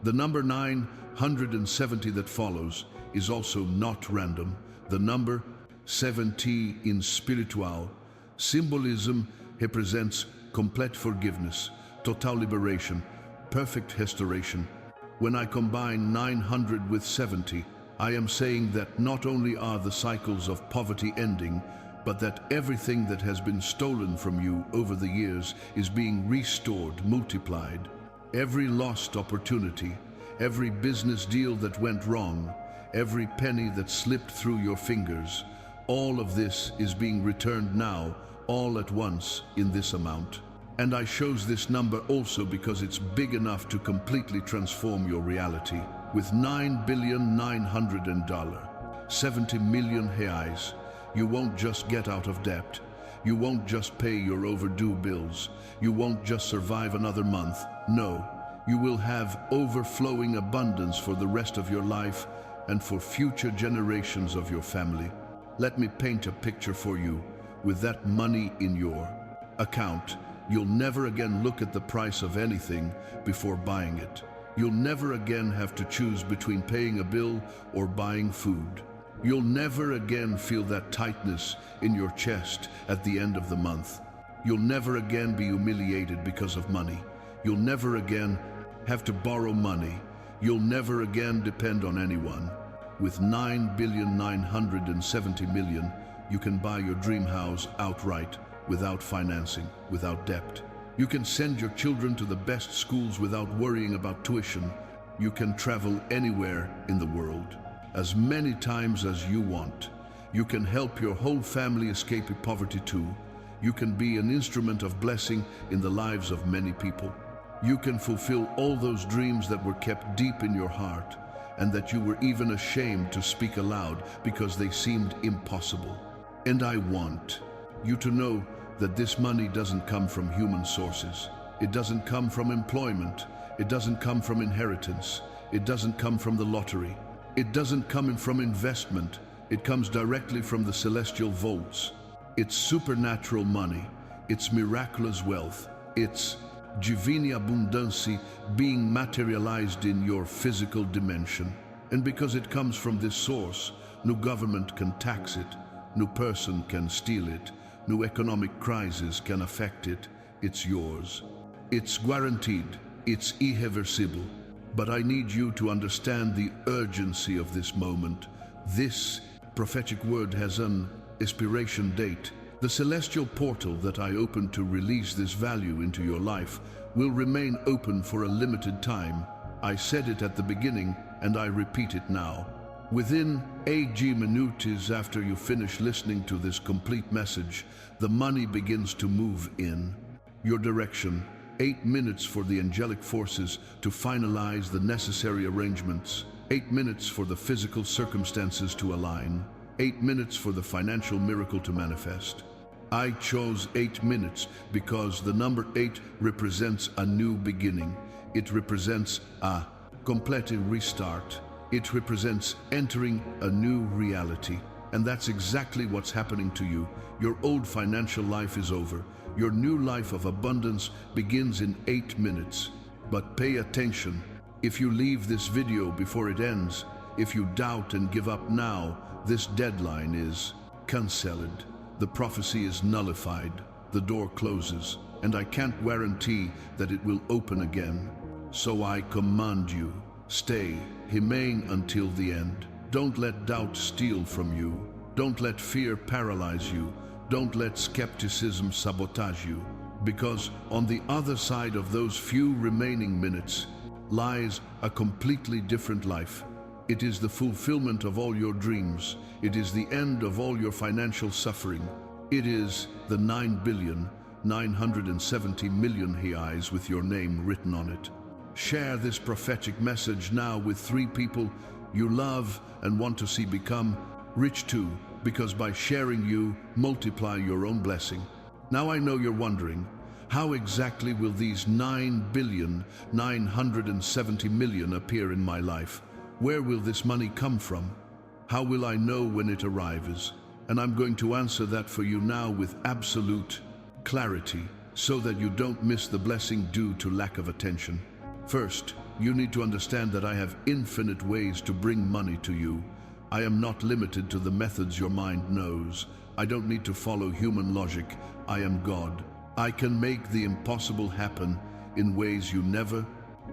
The number 970 that follows is also not random. The number 70 in spiritual symbolism represents complete forgiveness, total liberation, perfect restoration. When I combine 900 with 70, I am saying that not only are the cycles of poverty ending, but that everything that has been stolen from you over the years is being restored, multiplied. Every lost opportunity, every business deal that went wrong, every penny that slipped through your fingers, all of this is being returned now, all at once, in this amount. And I chose this number also because it's big enough to completely transform your reality. With $9,900,000, 70 million reais, you won't just get out of debt. You won't just pay your overdue bills. You won't just survive another month. No, you will have overflowing abundance for the rest of your life and for future generations of your family. Let me paint a picture for you. With that money in your account, you'll never again look at the price of anything before buying it. You'll never again have to choose between paying a bill or buying food. You'll never again feel that tightness in your chest at the end of the month. You'll never again be humiliated because of money. You'll never again have to borrow money. You'll never again depend on anyone. With 9,970,000,000, you can buy your dream house outright, without financing, without debt. You can send your children to the best schools without worrying about tuition. You can travel anywhere in the world, as many times as you want. You can help your whole family escape poverty too. You can be an instrument of blessing in the lives of many people. You can fulfill all those dreams that were kept deep in your heart and that you were even ashamed to speak aloud because they seemed impossible. And I want you to know that this money doesn't come from human sources. It doesn't come from employment. It doesn't come from inheritance. It doesn't come from the lottery. It doesn't come from investment. It comes directly from the celestial vaults. It's supernatural money. It's miraculous wealth. It's divine abundance being materialized in your physical dimension. And because it comes from this source, no government can tax it. No person can steal it. No economic crisis can affect it. It's yours. It's guaranteed. It's irreversible. But I need you to understand the urgency of this moment. This prophetic word has an expiration date. The celestial portal that I opened to release this value into your life will remain open for a limited time. I said it at the beginning and I repeat it now. Within 8 minutes after you finish listening to this complete message, the money begins to move in your direction. 8 minutes for the angelic forces to finalize the necessary arrangements. 8 minutes for the physical circumstances to align. 8 minutes for the financial miracle to manifest. I chose 8 minutes because the number 8 represents a new beginning. It represents a complete restart. It represents entering a new reality. And that's exactly what's happening to you. Your old financial life is over. Your new life of abundance begins in 8 minutes. But pay attention. If you leave this video before it ends, if you doubt and give up now, this deadline is cancelled. The prophecy is nullified. The door closes. And I can't guarantee that it will open again. So I command you, stay, remain until the end. Don't let doubt steal from you. Don't let fear paralyze you. Don't let skepticism sabotage you. Because on the other side of those few remaining minutes lies a completely different life. It is the fulfillment of all your dreams. It is the end of all your financial suffering. It is the 9,970,000,000 reais with your name written on it. Share this prophetic message now with 3 people you love and want to see become rich too, because by sharing you multiply your own blessing. Now I know you're wondering, how exactly will these 9,970,000,000 appear in my life? Where will this money come from? How will I know when it arrives? And I'm going to answer that for you now with absolute clarity, so that you don't miss the blessing due to lack of attention. First, you need to understand that I have infinite ways to bring money to you. I am not limited to the methods your mind knows. I don't need to follow human logic. I am God. I can make the impossible happen in ways you never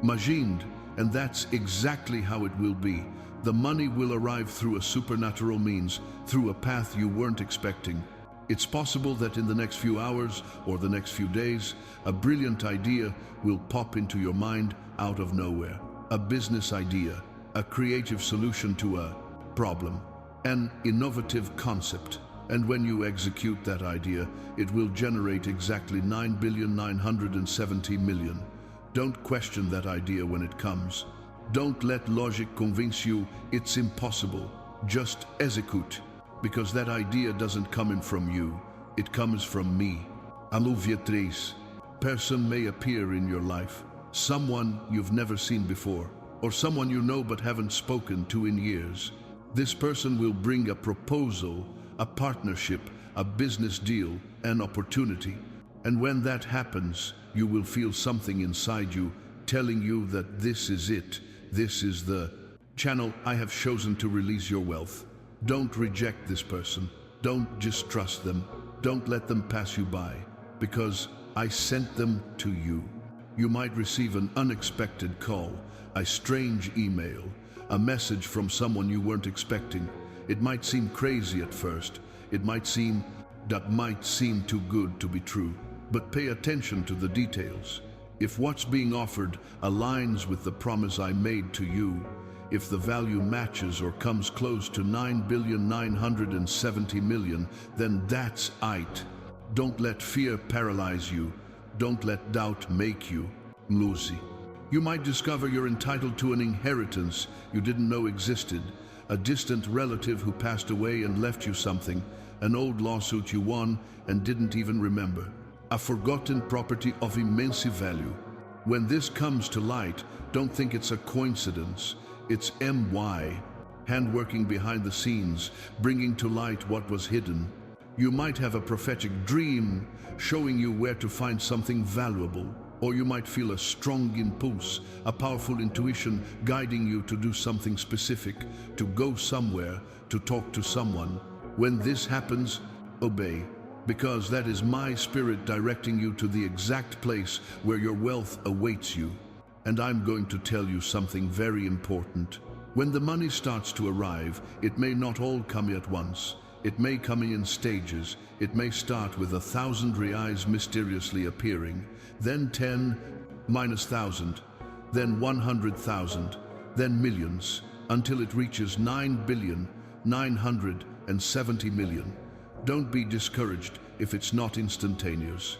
Imagined, and that's exactly how it will be. The money will arrive through a supernatural means, through a path you weren't expecting. It's possible that in the next few hours or the next few days, a brilliant idea will pop into your mind out of nowhere. A business idea, a creative solution to a problem, an innovative concept. And when you execute that idea, it will generate exactly 9,970,000,000. Don't question that idea when it comes. Don't let logic convince you it's impossible. Just execute, because that idea doesn't come in from you. It comes from me. Aluviatriz. Person may appear in your life. Someone you've never seen before, or someone you know but haven't spoken to in years. This person will bring a proposal, a partnership, a business deal, an opportunity. And when that happens, you will feel something inside you telling you that this is it. This is the channel I have chosen to release your wealth. Don't reject this person. Don't distrust them. Don't let them pass you by, because I sent them to you. You might receive an unexpected call, a strange email, a message from someone you weren't expecting. It might seem crazy at first. It might seem too good to be true. But pay attention to the details. If what's being offered aligns with the promise I made to you, if the value matches or comes close to 9,970,000,000, then that's it. Don't let fear paralyze you. Don't let doubt make you losey. You might discover you're entitled to an inheritance you didn't know existed, a distant relative who passed away and left you something, an old lawsuit you won and didn't even remember, a forgotten property of immense value. When this comes to light, don't think it's a coincidence. It's MY, hand working behind the scenes, bringing to light what was hidden. You might have a prophetic dream showing you where to find something valuable, or you might feel a strong impulse, a powerful intuition guiding you to do something specific, to go somewhere, to talk to someone. When this happens, obey, because that is my spirit directing you to the exact place where your wealth awaits you. And I'm going to tell you something very important. When the money starts to arrive, it may not all come at once. It may come in stages. It may start with 1,000 reais mysteriously appearing, then 10 minus 1,000, then 100,000, then millions, until it reaches 9,970,000,000. Don't be discouraged if it's not instantaneous.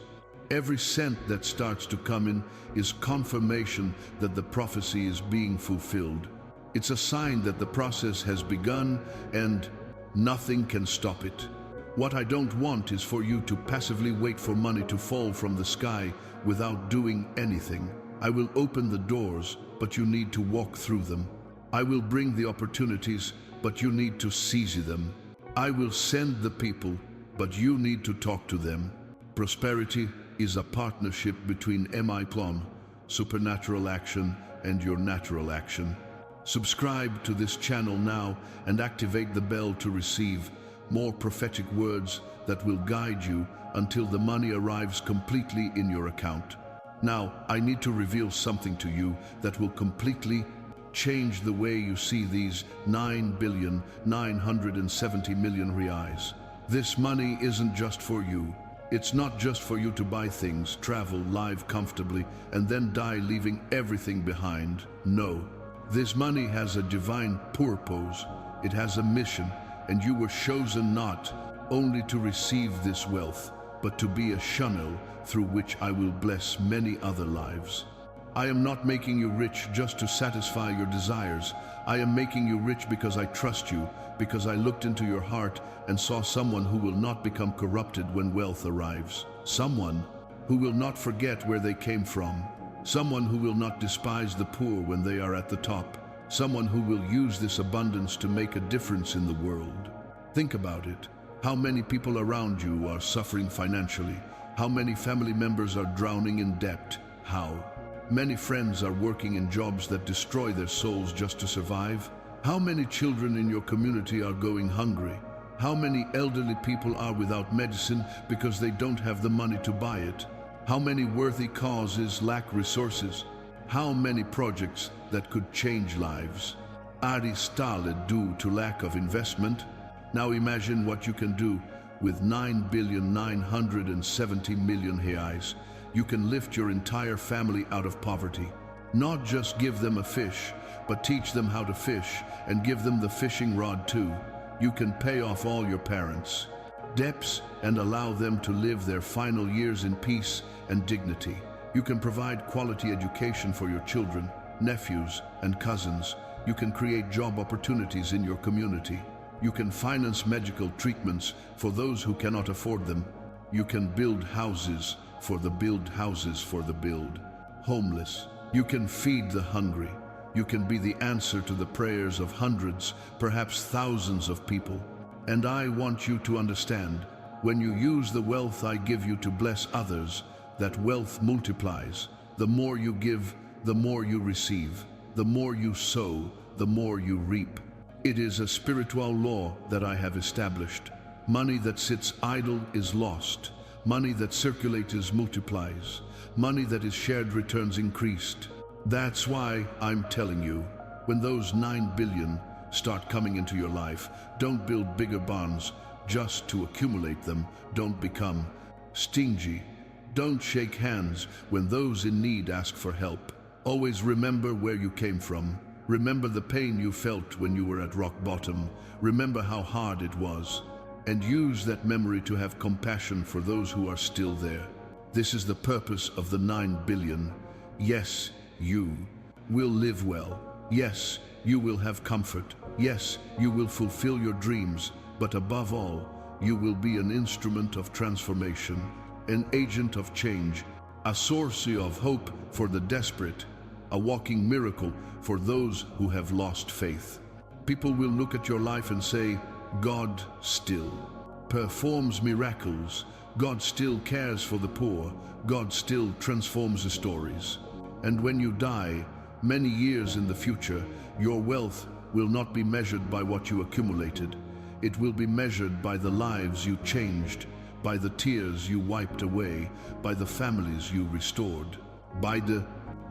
Every cent that starts to come in is confirmation that the prophecy is being fulfilled. It's a sign that the process has begun and nothing can stop it. What I don't want is for you to passively wait for money to fall from the sky without doing anything. I will open the doors, but you need to walk through them. I will bring the opportunities, but you need to seize them. I will send the people, but you need to talk to them. Prosperity is a partnership between MI Plan, supernatural action, and your natural action. Subscribe to this channel now and activate the bell to receive more prophetic words that will guide you until the money arrives completely in your account. Now, I need to reveal something to you that will completely change the way you see these 9,970,000,000 reais. This money isn't just for you. It's not just for you to buy things, travel, live comfortably, and then die leaving everything behind. No. This money has a divine purpose. It has a mission, and you were chosen not only to receive this wealth, but to be a channel through which I will bless many other lives. I am not making you rich just to satisfy your desires. I am making you rich because I trust you, because I looked into your heart and saw someone who will not become corrupted when wealth arrives. Someone who will not forget where they came from. Someone who will not despise the poor when they are at the top. Someone who will use this abundance to make a difference in the world. Think about it. How many people around you are suffering financially? How many family members are drowning in debt? How many friends are working in jobs that destroy their souls just to survive? How many children in your community are going hungry? How many elderly people are without medicine because they don't have the money to buy it? How many worthy causes lack resources? How many projects that could change lives are stalled due to lack of investment? Now imagine what you can do with 9,970,000,000 reais. You can lift your entire family out of poverty. Not just give them a fish, but teach them how to fish and give them the fishing rod too. You can pay off all your parents' debts and allow them to live their final years in peace and dignity. You can provide quality education for your children, nephews, and cousins. You can create job opportunities in your community. You can finance medical treatments for those who cannot afford them. You can build houses for the homeless. You can feed the hungry. You can be the answer to the prayers of hundreds, perhaps thousands of people. And I want you to understand, when you use the wealth I give you to bless others, that wealth multiplies. The more you give, the more you receive. The more you sow, the more you reap. It is a spiritual law that I have established. Money that sits idle is lost. Money that circulates multiplies. Money that is shared returns increased. That's why I'm telling you, when those 9 billion start coming into your life, don't build bigger barns just to accumulate them. Don't become stingy. Don't shake hands when those in need ask for help. Always remember where you came from. Remember the pain you felt when you were at rock bottom. Remember how hard it was. And use that memory to have compassion for those who are still there. This is the purpose of the 9 billion. Yes, you will live well. Yes, you will have comfort. Yes, you will fulfill your dreams. But above all, you will be an instrument of transformation, an agent of change, a source of hope for the desperate, a walking miracle for those who have lost faith. People will look at your life and say, God still performs miracles. God still cares for the poor. God still transforms the stories. And when you die, many years in the future, your wealth will not be measured by what you accumulated. It will be measured by the lives you changed, by the tears you wiped away, by the families you restored, by the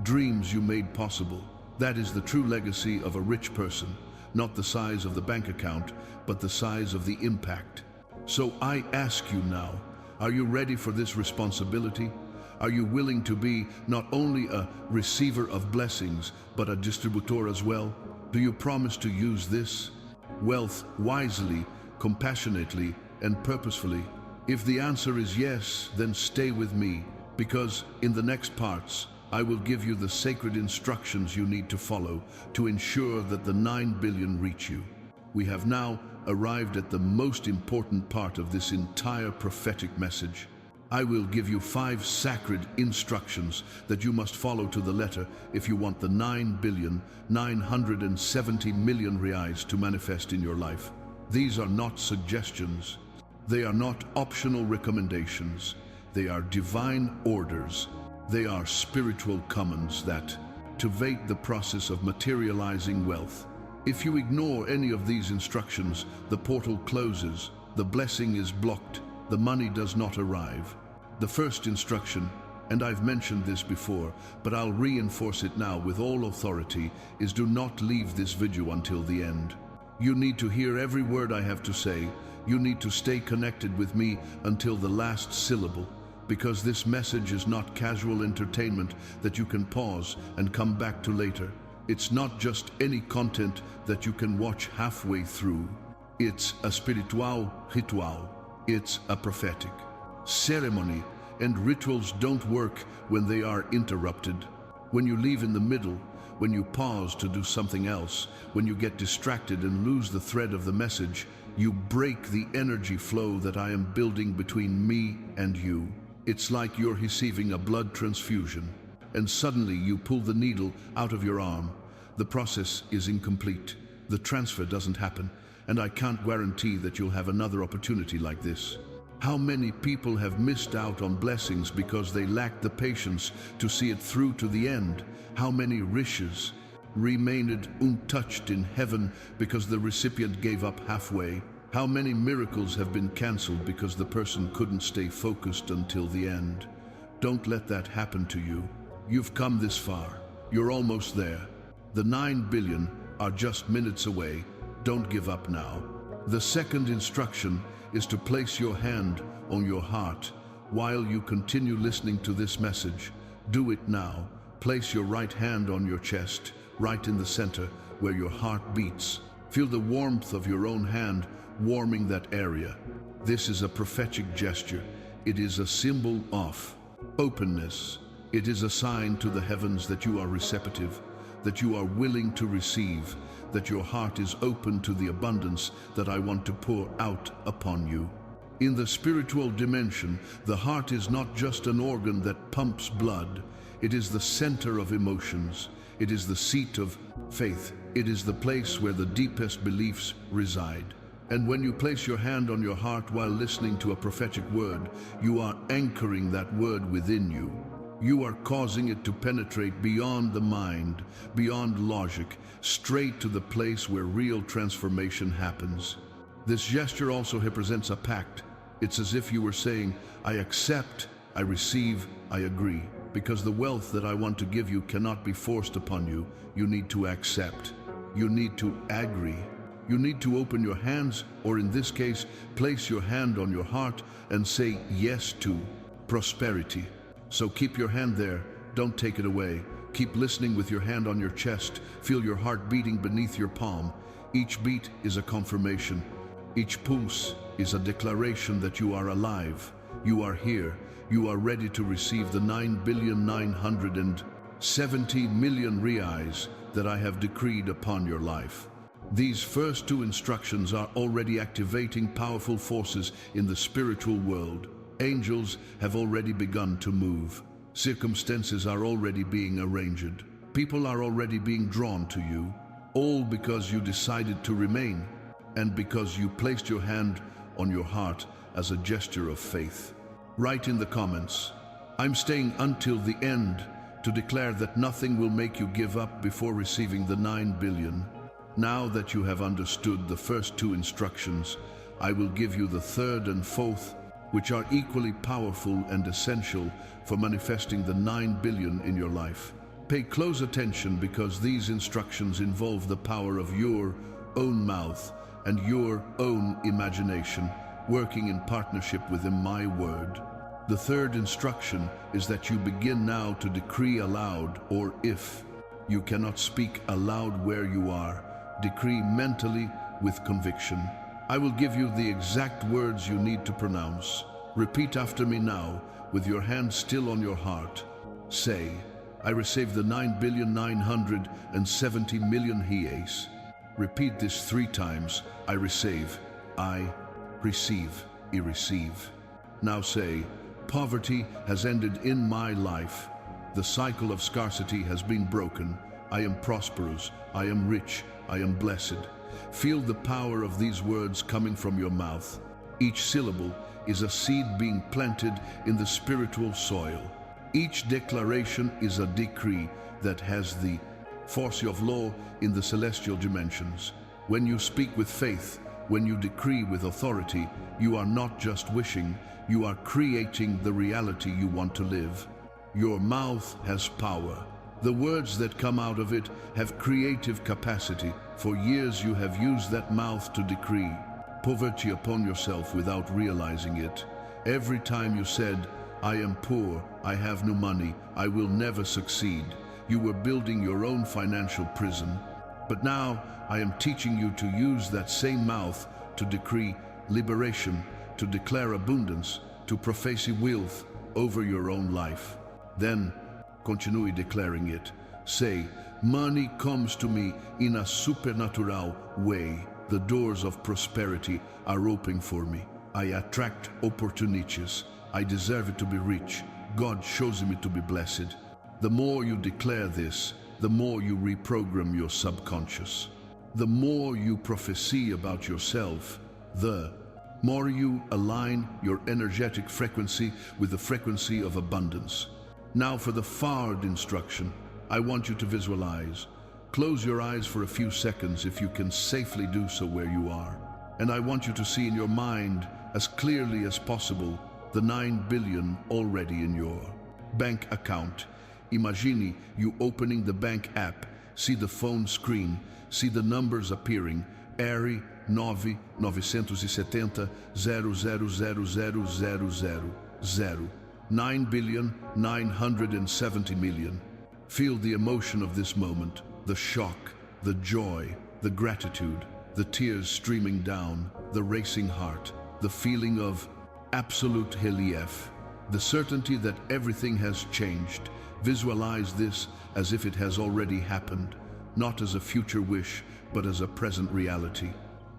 dreams you made possible. That is the true legacy of a rich person, not the size of the bank account, but the size of the impact. So I ask you now, are you ready for this responsibility? Are you willing to be not only a receiver of blessings, but a distributor as well? Do you promise to use this wealth wisely, compassionately, and purposefully? If the answer is yes, then stay with me, because in the next parts, I will give you the sacred instructions you need to follow to ensure that the 9 billion reach you. We have now arrived at the most important part of this entire prophetic message. I will give you 5 sacred instructions that you must follow to the letter if you want the 9,970,000,000 reais to manifest in your life. These are not suggestions. They are not optional recommendations. They are divine orders. They are spiritual commands that activate the process of materializing wealth. If you ignore any of these instructions, the portal closes, the blessing is blocked, the money does not arrive. The first instruction, and I've mentioned this before, but I'll reinforce it now with all authority, is do not leave this video until the end. You need to hear every word I have to say. You need to stay connected with me until the last syllable, because this message is not casual entertainment that you can pause and come back to later. It's not just any content that you can watch halfway through. It's a spiritual ritual. It's a prophetic ceremony, and rituals don't work when they are interrupted. When you leave in the middle, when you pause to do something else, when you get distracted and lose the thread of the message, you break the energy flow that I am building between me and you. It's like you're receiving a blood transfusion, and suddenly you pull the needle out of your arm. The process is incomplete. The transfer doesn't happen, and I can't guarantee that you'll have another opportunity like this. How many people have missed out on blessings because they lacked the patience to see it through to the end? How many riches remained untouched in heaven because the recipient gave up halfway? How many miracles have been canceled because the person couldn't stay focused until the end? Don't let that happen to you. You've come this far. You're almost there. The 9 billion are just minutes away. Don't give up now. The second instruction is to place your hand on your heart while you continue listening to this message. Do it now. Place your right hand on your chest, right in the center where your heart beats. Feel the warmth of your own hand warming that area. This is a prophetic gesture. It is a symbol of openness. It is a sign to the heavens that you are receptive, that you are willing to receive, that your heart is open to the abundance that I want to pour out upon you. In the spiritual dimension, the heart is not just an organ that pumps blood. It is the center of emotions. It is the seat of faith. It is the place where the deepest beliefs reside. And when you place your hand on your heart while listening to a prophetic word, you are anchoring that word within you. You are causing it to penetrate beyond the mind, beyond logic, straight to the place where real transformation happens. This gesture also represents a pact. It's as if you were saying, I accept, I receive, I agree. Because the wealth that I want to give you cannot be forced upon you. You need to accept. You need to agree. You need to open your hands, or in this case, place your hand on your heart and say yes to prosperity. So keep your hand there. Don't take it away. Keep listening with your hand on your chest. Feel your heart beating beneath your palm. Each beat is a confirmation. Each pulse is a declaration that you are alive. You are here. You are ready to receive the 9,970,000,000 reais that I have decreed upon your life. These first two instructions are already activating powerful forces in the spiritual world. Angels have already begun to move. Circumstances are already being arranged. People are already being drawn to you, all because you decided to remain and because you placed your hand on your heart as a gesture of faith. Write in the comments, I'm staying until the end to declare that nothing will make you give up before receiving the 9 billion. Now that you have understood the first two instructions, I will give you the third and fourth, which are equally powerful and essential for manifesting the 9 billion in your life. Pay close attention because these instructions involve the power of your own mouth and your own imagination, working in partnership within my word. The third instruction is that you begin now to decree aloud, or if you cannot speak aloud where you are, decree mentally with conviction. I will give you the exact words you need to pronounce. Repeat after me now, with your hand still on your heart. Say, I receive the 9,970,000,000 reais. Repeat this 3 times. I receive, I receive, I receive. Now say, poverty has ended in my life. The cycle of scarcity has been broken. I am prosperous, I am rich, I am blessed. Feel the power of these words coming from your mouth. Each syllable is a seed being planted in the spiritual soil. Each declaration is a decree that has the force of law in the celestial dimensions. When you speak with faith, when you decree with authority, you are not just wishing, you are creating the reality you want to live. Your mouth has power. The words that come out of it have creative capacity. For years you have used that mouth to decree poverty upon yourself without realizing it. Every time you said, I am poor, I have no money, I will never succeed, you were building your own financial prison. But now I am teaching you to use that same mouth to decree liberation, to declare abundance, to prophesy wealth over your own life. Then continue declaring it. Say, money comes to me in a supernatural way. The doors of prosperity are open for me. I attract opportunities. I deserve it to be rich. God shows me to be blessed. The more you declare this, the more you reprogram your subconscious. The more you prophesy about yourself, the more you align your energetic frequency with the frequency of abundance. Now for the third instruction, I want you to visualize. Close your eyes for a few seconds if you can safely do so where you are. And I want you to see in your mind, as clearly as possible, the 9 billion already in your bank account. Imagine you opening the bank app, see the phone screen, see the numbers appearing, ARI 9,970 0000000, 9,970,000,000. Feel the emotion of this moment, the shock, the joy, the gratitude, the tears streaming down, the racing heart, the feeling of absolute relief, the certainty that everything has changed. Visualize this as if it has already happened, not as a future wish, but as a present reality.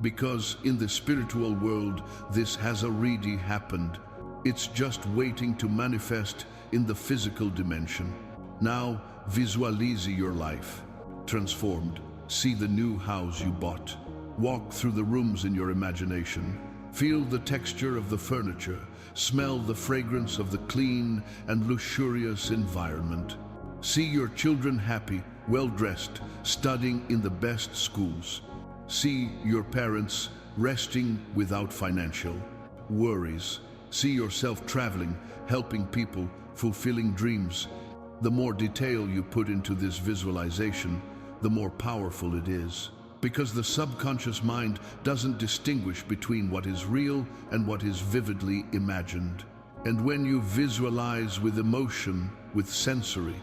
Because in the spiritual world, this has already happened. It's just waiting to manifest in the physical dimension. Now, visualize your life transformed. See the new house you bought. Walk through the rooms in your imagination. Feel the texture of the furniture. Smell the fragrance of the clean and luxurious environment. See your children happy, well-dressed, studying in the best schools. See your parents resting without financial worries. See yourself traveling, helping people, fulfilling dreams. The more detail you put into this visualization, the more powerful it is. Because the subconscious mind doesn't distinguish between what is real and what is vividly imagined. And when you visualize with emotion, with sensory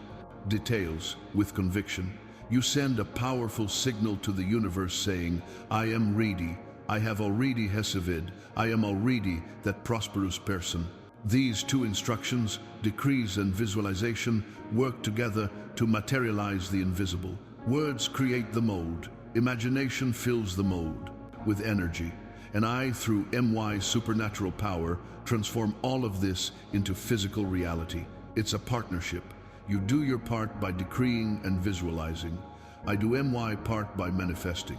details, with conviction, you send a powerful signal to the universe saying, I am ready, I have already hesed, I am already that prosperous person. These two instructions, decrees and visualization, work together to materialize the invisible. Words create the mold. Imagination fills the mold with energy. And I, through MY supernatural power, transform all of this into physical reality. It's a partnership. You do your part by decreeing and visualizing. I do MY part by manifesting.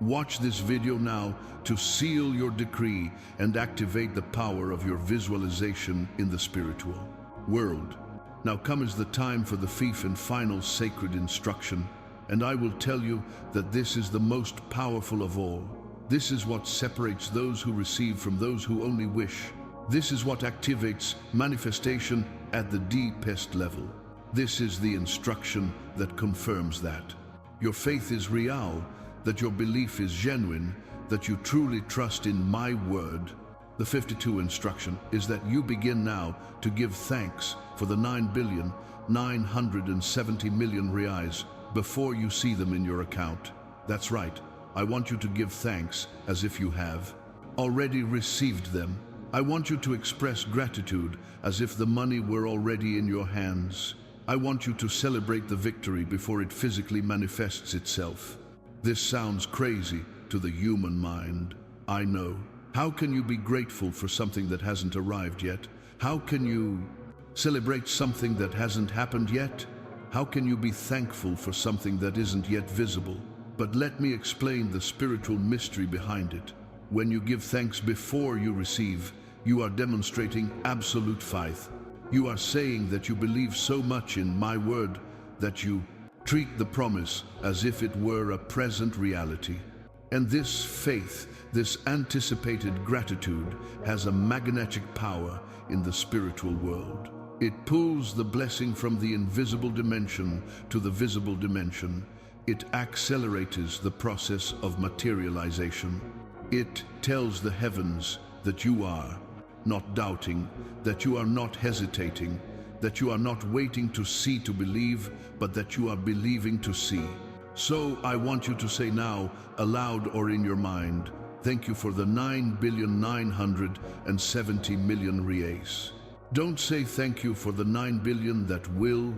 Watch this video now to seal your decree and activate the power of your visualization in the spiritual world. Now comes the time for the fifth and final sacred instruction, and I will tell you that this is the most powerful of all. This is what separates those who receive from those who only wish. This is what activates manifestation at the deepest level. This is the instruction that confirms that your faith is real, that your belief is genuine, that you truly trust in my word. The 52 instruction is that you begin now to give thanks for the 9,970,000,000 reais before you see them in your account. That's right. I want you to give thanks as if you have already received them. I want you to express gratitude as if the money were already in your hands. I want you to celebrate the victory before it physically manifests itself. This sounds crazy to the human mind. I know. How can you be grateful for something that hasn't arrived yet? How can you celebrate something that hasn't happened yet? How can you be thankful for something that isn't yet visible? But let me explain the spiritual mystery behind it. When you give thanks before you receive, you are demonstrating absolute faith. You are saying that you believe so much in my word that you treat the promise as if it were a present reality. And this faith, this anticipated gratitude, has a magnetic power in the spiritual world. It pulls the blessing from the invisible dimension to the visible dimension. It accelerates the process of materialization. It tells the heavens that you are not doubting, that you are not hesitating, that you are not waiting to see to believe, but that you are believing to see. So I want you to say now, aloud or in your mind, thank you for the 9,970,000,000 reais. Don't say thank you for the 9 billion that will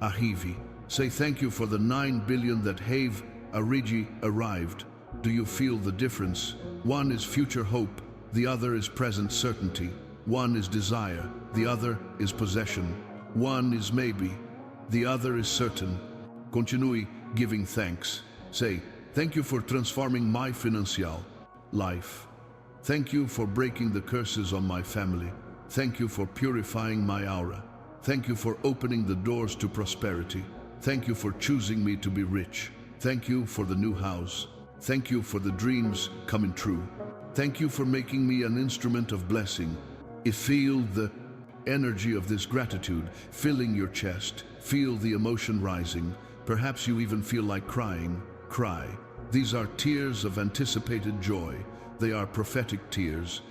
arrive. Say thank you for the 9 billion that have already arrived. Do you feel the difference? One is future hope, the other is present certainty. One is desire, the other is possession. One is maybe, the other is certain. Continue giving thanks. Say, thank you for transforming my financial life. Thank you for breaking the curses on my family. Thank you for purifying my aura. Thank you for opening the doors to prosperity. Thank you for choosing me to be rich. Thank you for the new house. Thank you for the dreams coming true. Thank you for making me an instrument of blessing. I feel the energy of this gratitude filling your chest. Feel the emotion rising. Perhaps you even feel like crying. Cry. These are tears of anticipated joy. They are prophetic tears.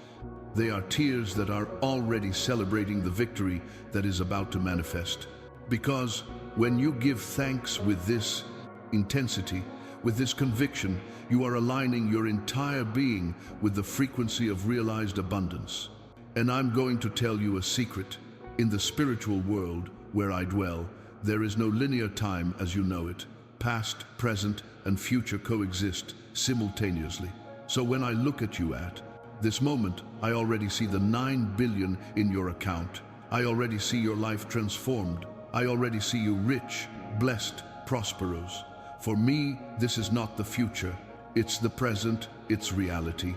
They are tears that are already celebrating the victory that is about to manifest. Because when you give thanks with this intensity, with this conviction, you are aligning your entire being with the frequency of realized abundance. And I'm going to tell you a secret. In the spiritual world where I dwell, there is no linear time as you know it. Past, present, and future coexist simultaneously. So when I look at you at this moment, I already see the 9 billion in your account. I already see your life transformed. I already see you rich, blessed, prosperous. For me, this is not the future. It's the present, it's reality.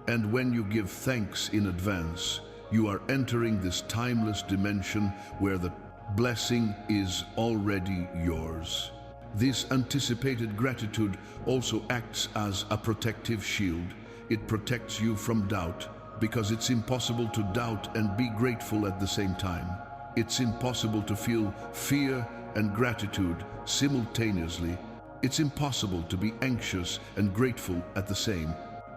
And when you give thanks in advance, you are entering this timeless dimension where the blessing is already yours. This anticipated gratitude also acts as a protective shield. It protects you from doubt, because it's impossible to doubt and be grateful at the same time. It's impossible to feel fear and gratitude simultaneously. It's impossible to be anxious and grateful at the same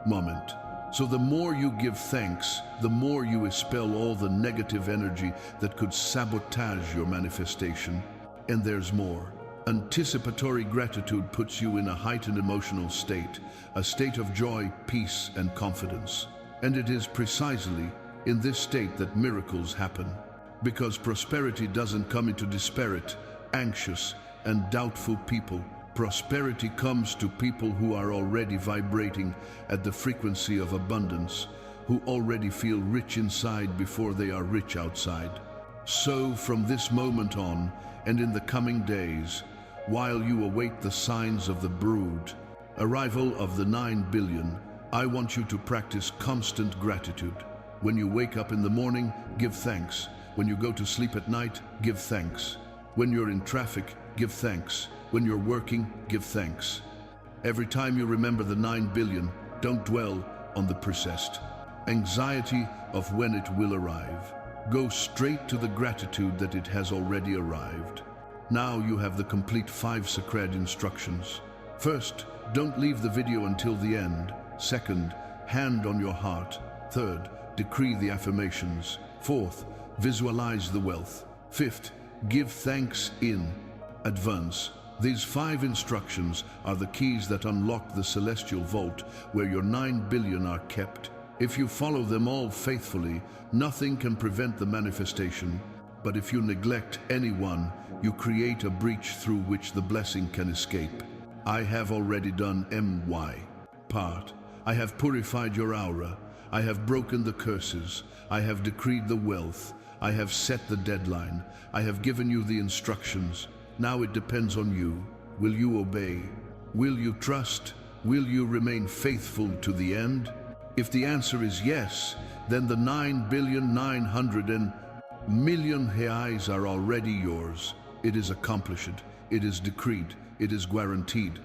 moment. So the more you give thanks, the more you expel all the negative energy that could sabotage your manifestation. And there's more. Anticipatory gratitude puts you in a heightened emotional state, a state of joy, peace, and confidence. And it is precisely in this state that miracles happen. Because prosperity doesn't come into disparate, anxious, and doubtful people. Prosperity comes to people who are already vibrating at the frequency of abundance, who already feel rich inside before they are rich outside. So from this moment on, and in the coming days, while you await the signs of the brood, arrival of the 9 billion, I want you to practice constant gratitude. When you wake up in the morning, give thanks. When you go to sleep at night, give thanks. When you're in traffic, give thanks. When you're working, give thanks. Every time you remember the 9 billion, don't dwell on the processed anxiety of when it will arrive. Go straight to the gratitude that it has already arrived. Now you have the complete 5 sacred instructions. First, don't leave the video until the end. Second, hand on your heart. Third, decree the affirmations. Fourth, visualize the wealth. Fifth, give thanks in advance. These 5 instructions are the keys that unlock the celestial vault where your 9 billion are kept. If you follow them all faithfully, nothing can prevent the manifestation. But if you neglect any one, you create a breach through which the blessing can escape. I have already done my part. I have purified your aura. I have broken the curses. I have decreed the wealth. I have set the deadline. I have given you the instructions. Now it depends on you. Will you obey? Will you trust? Will you remain faithful to the end? If the answer is yes, then the 9,900,000,000 reais are already yours. It is accomplished. It is decreed. It is guaranteed.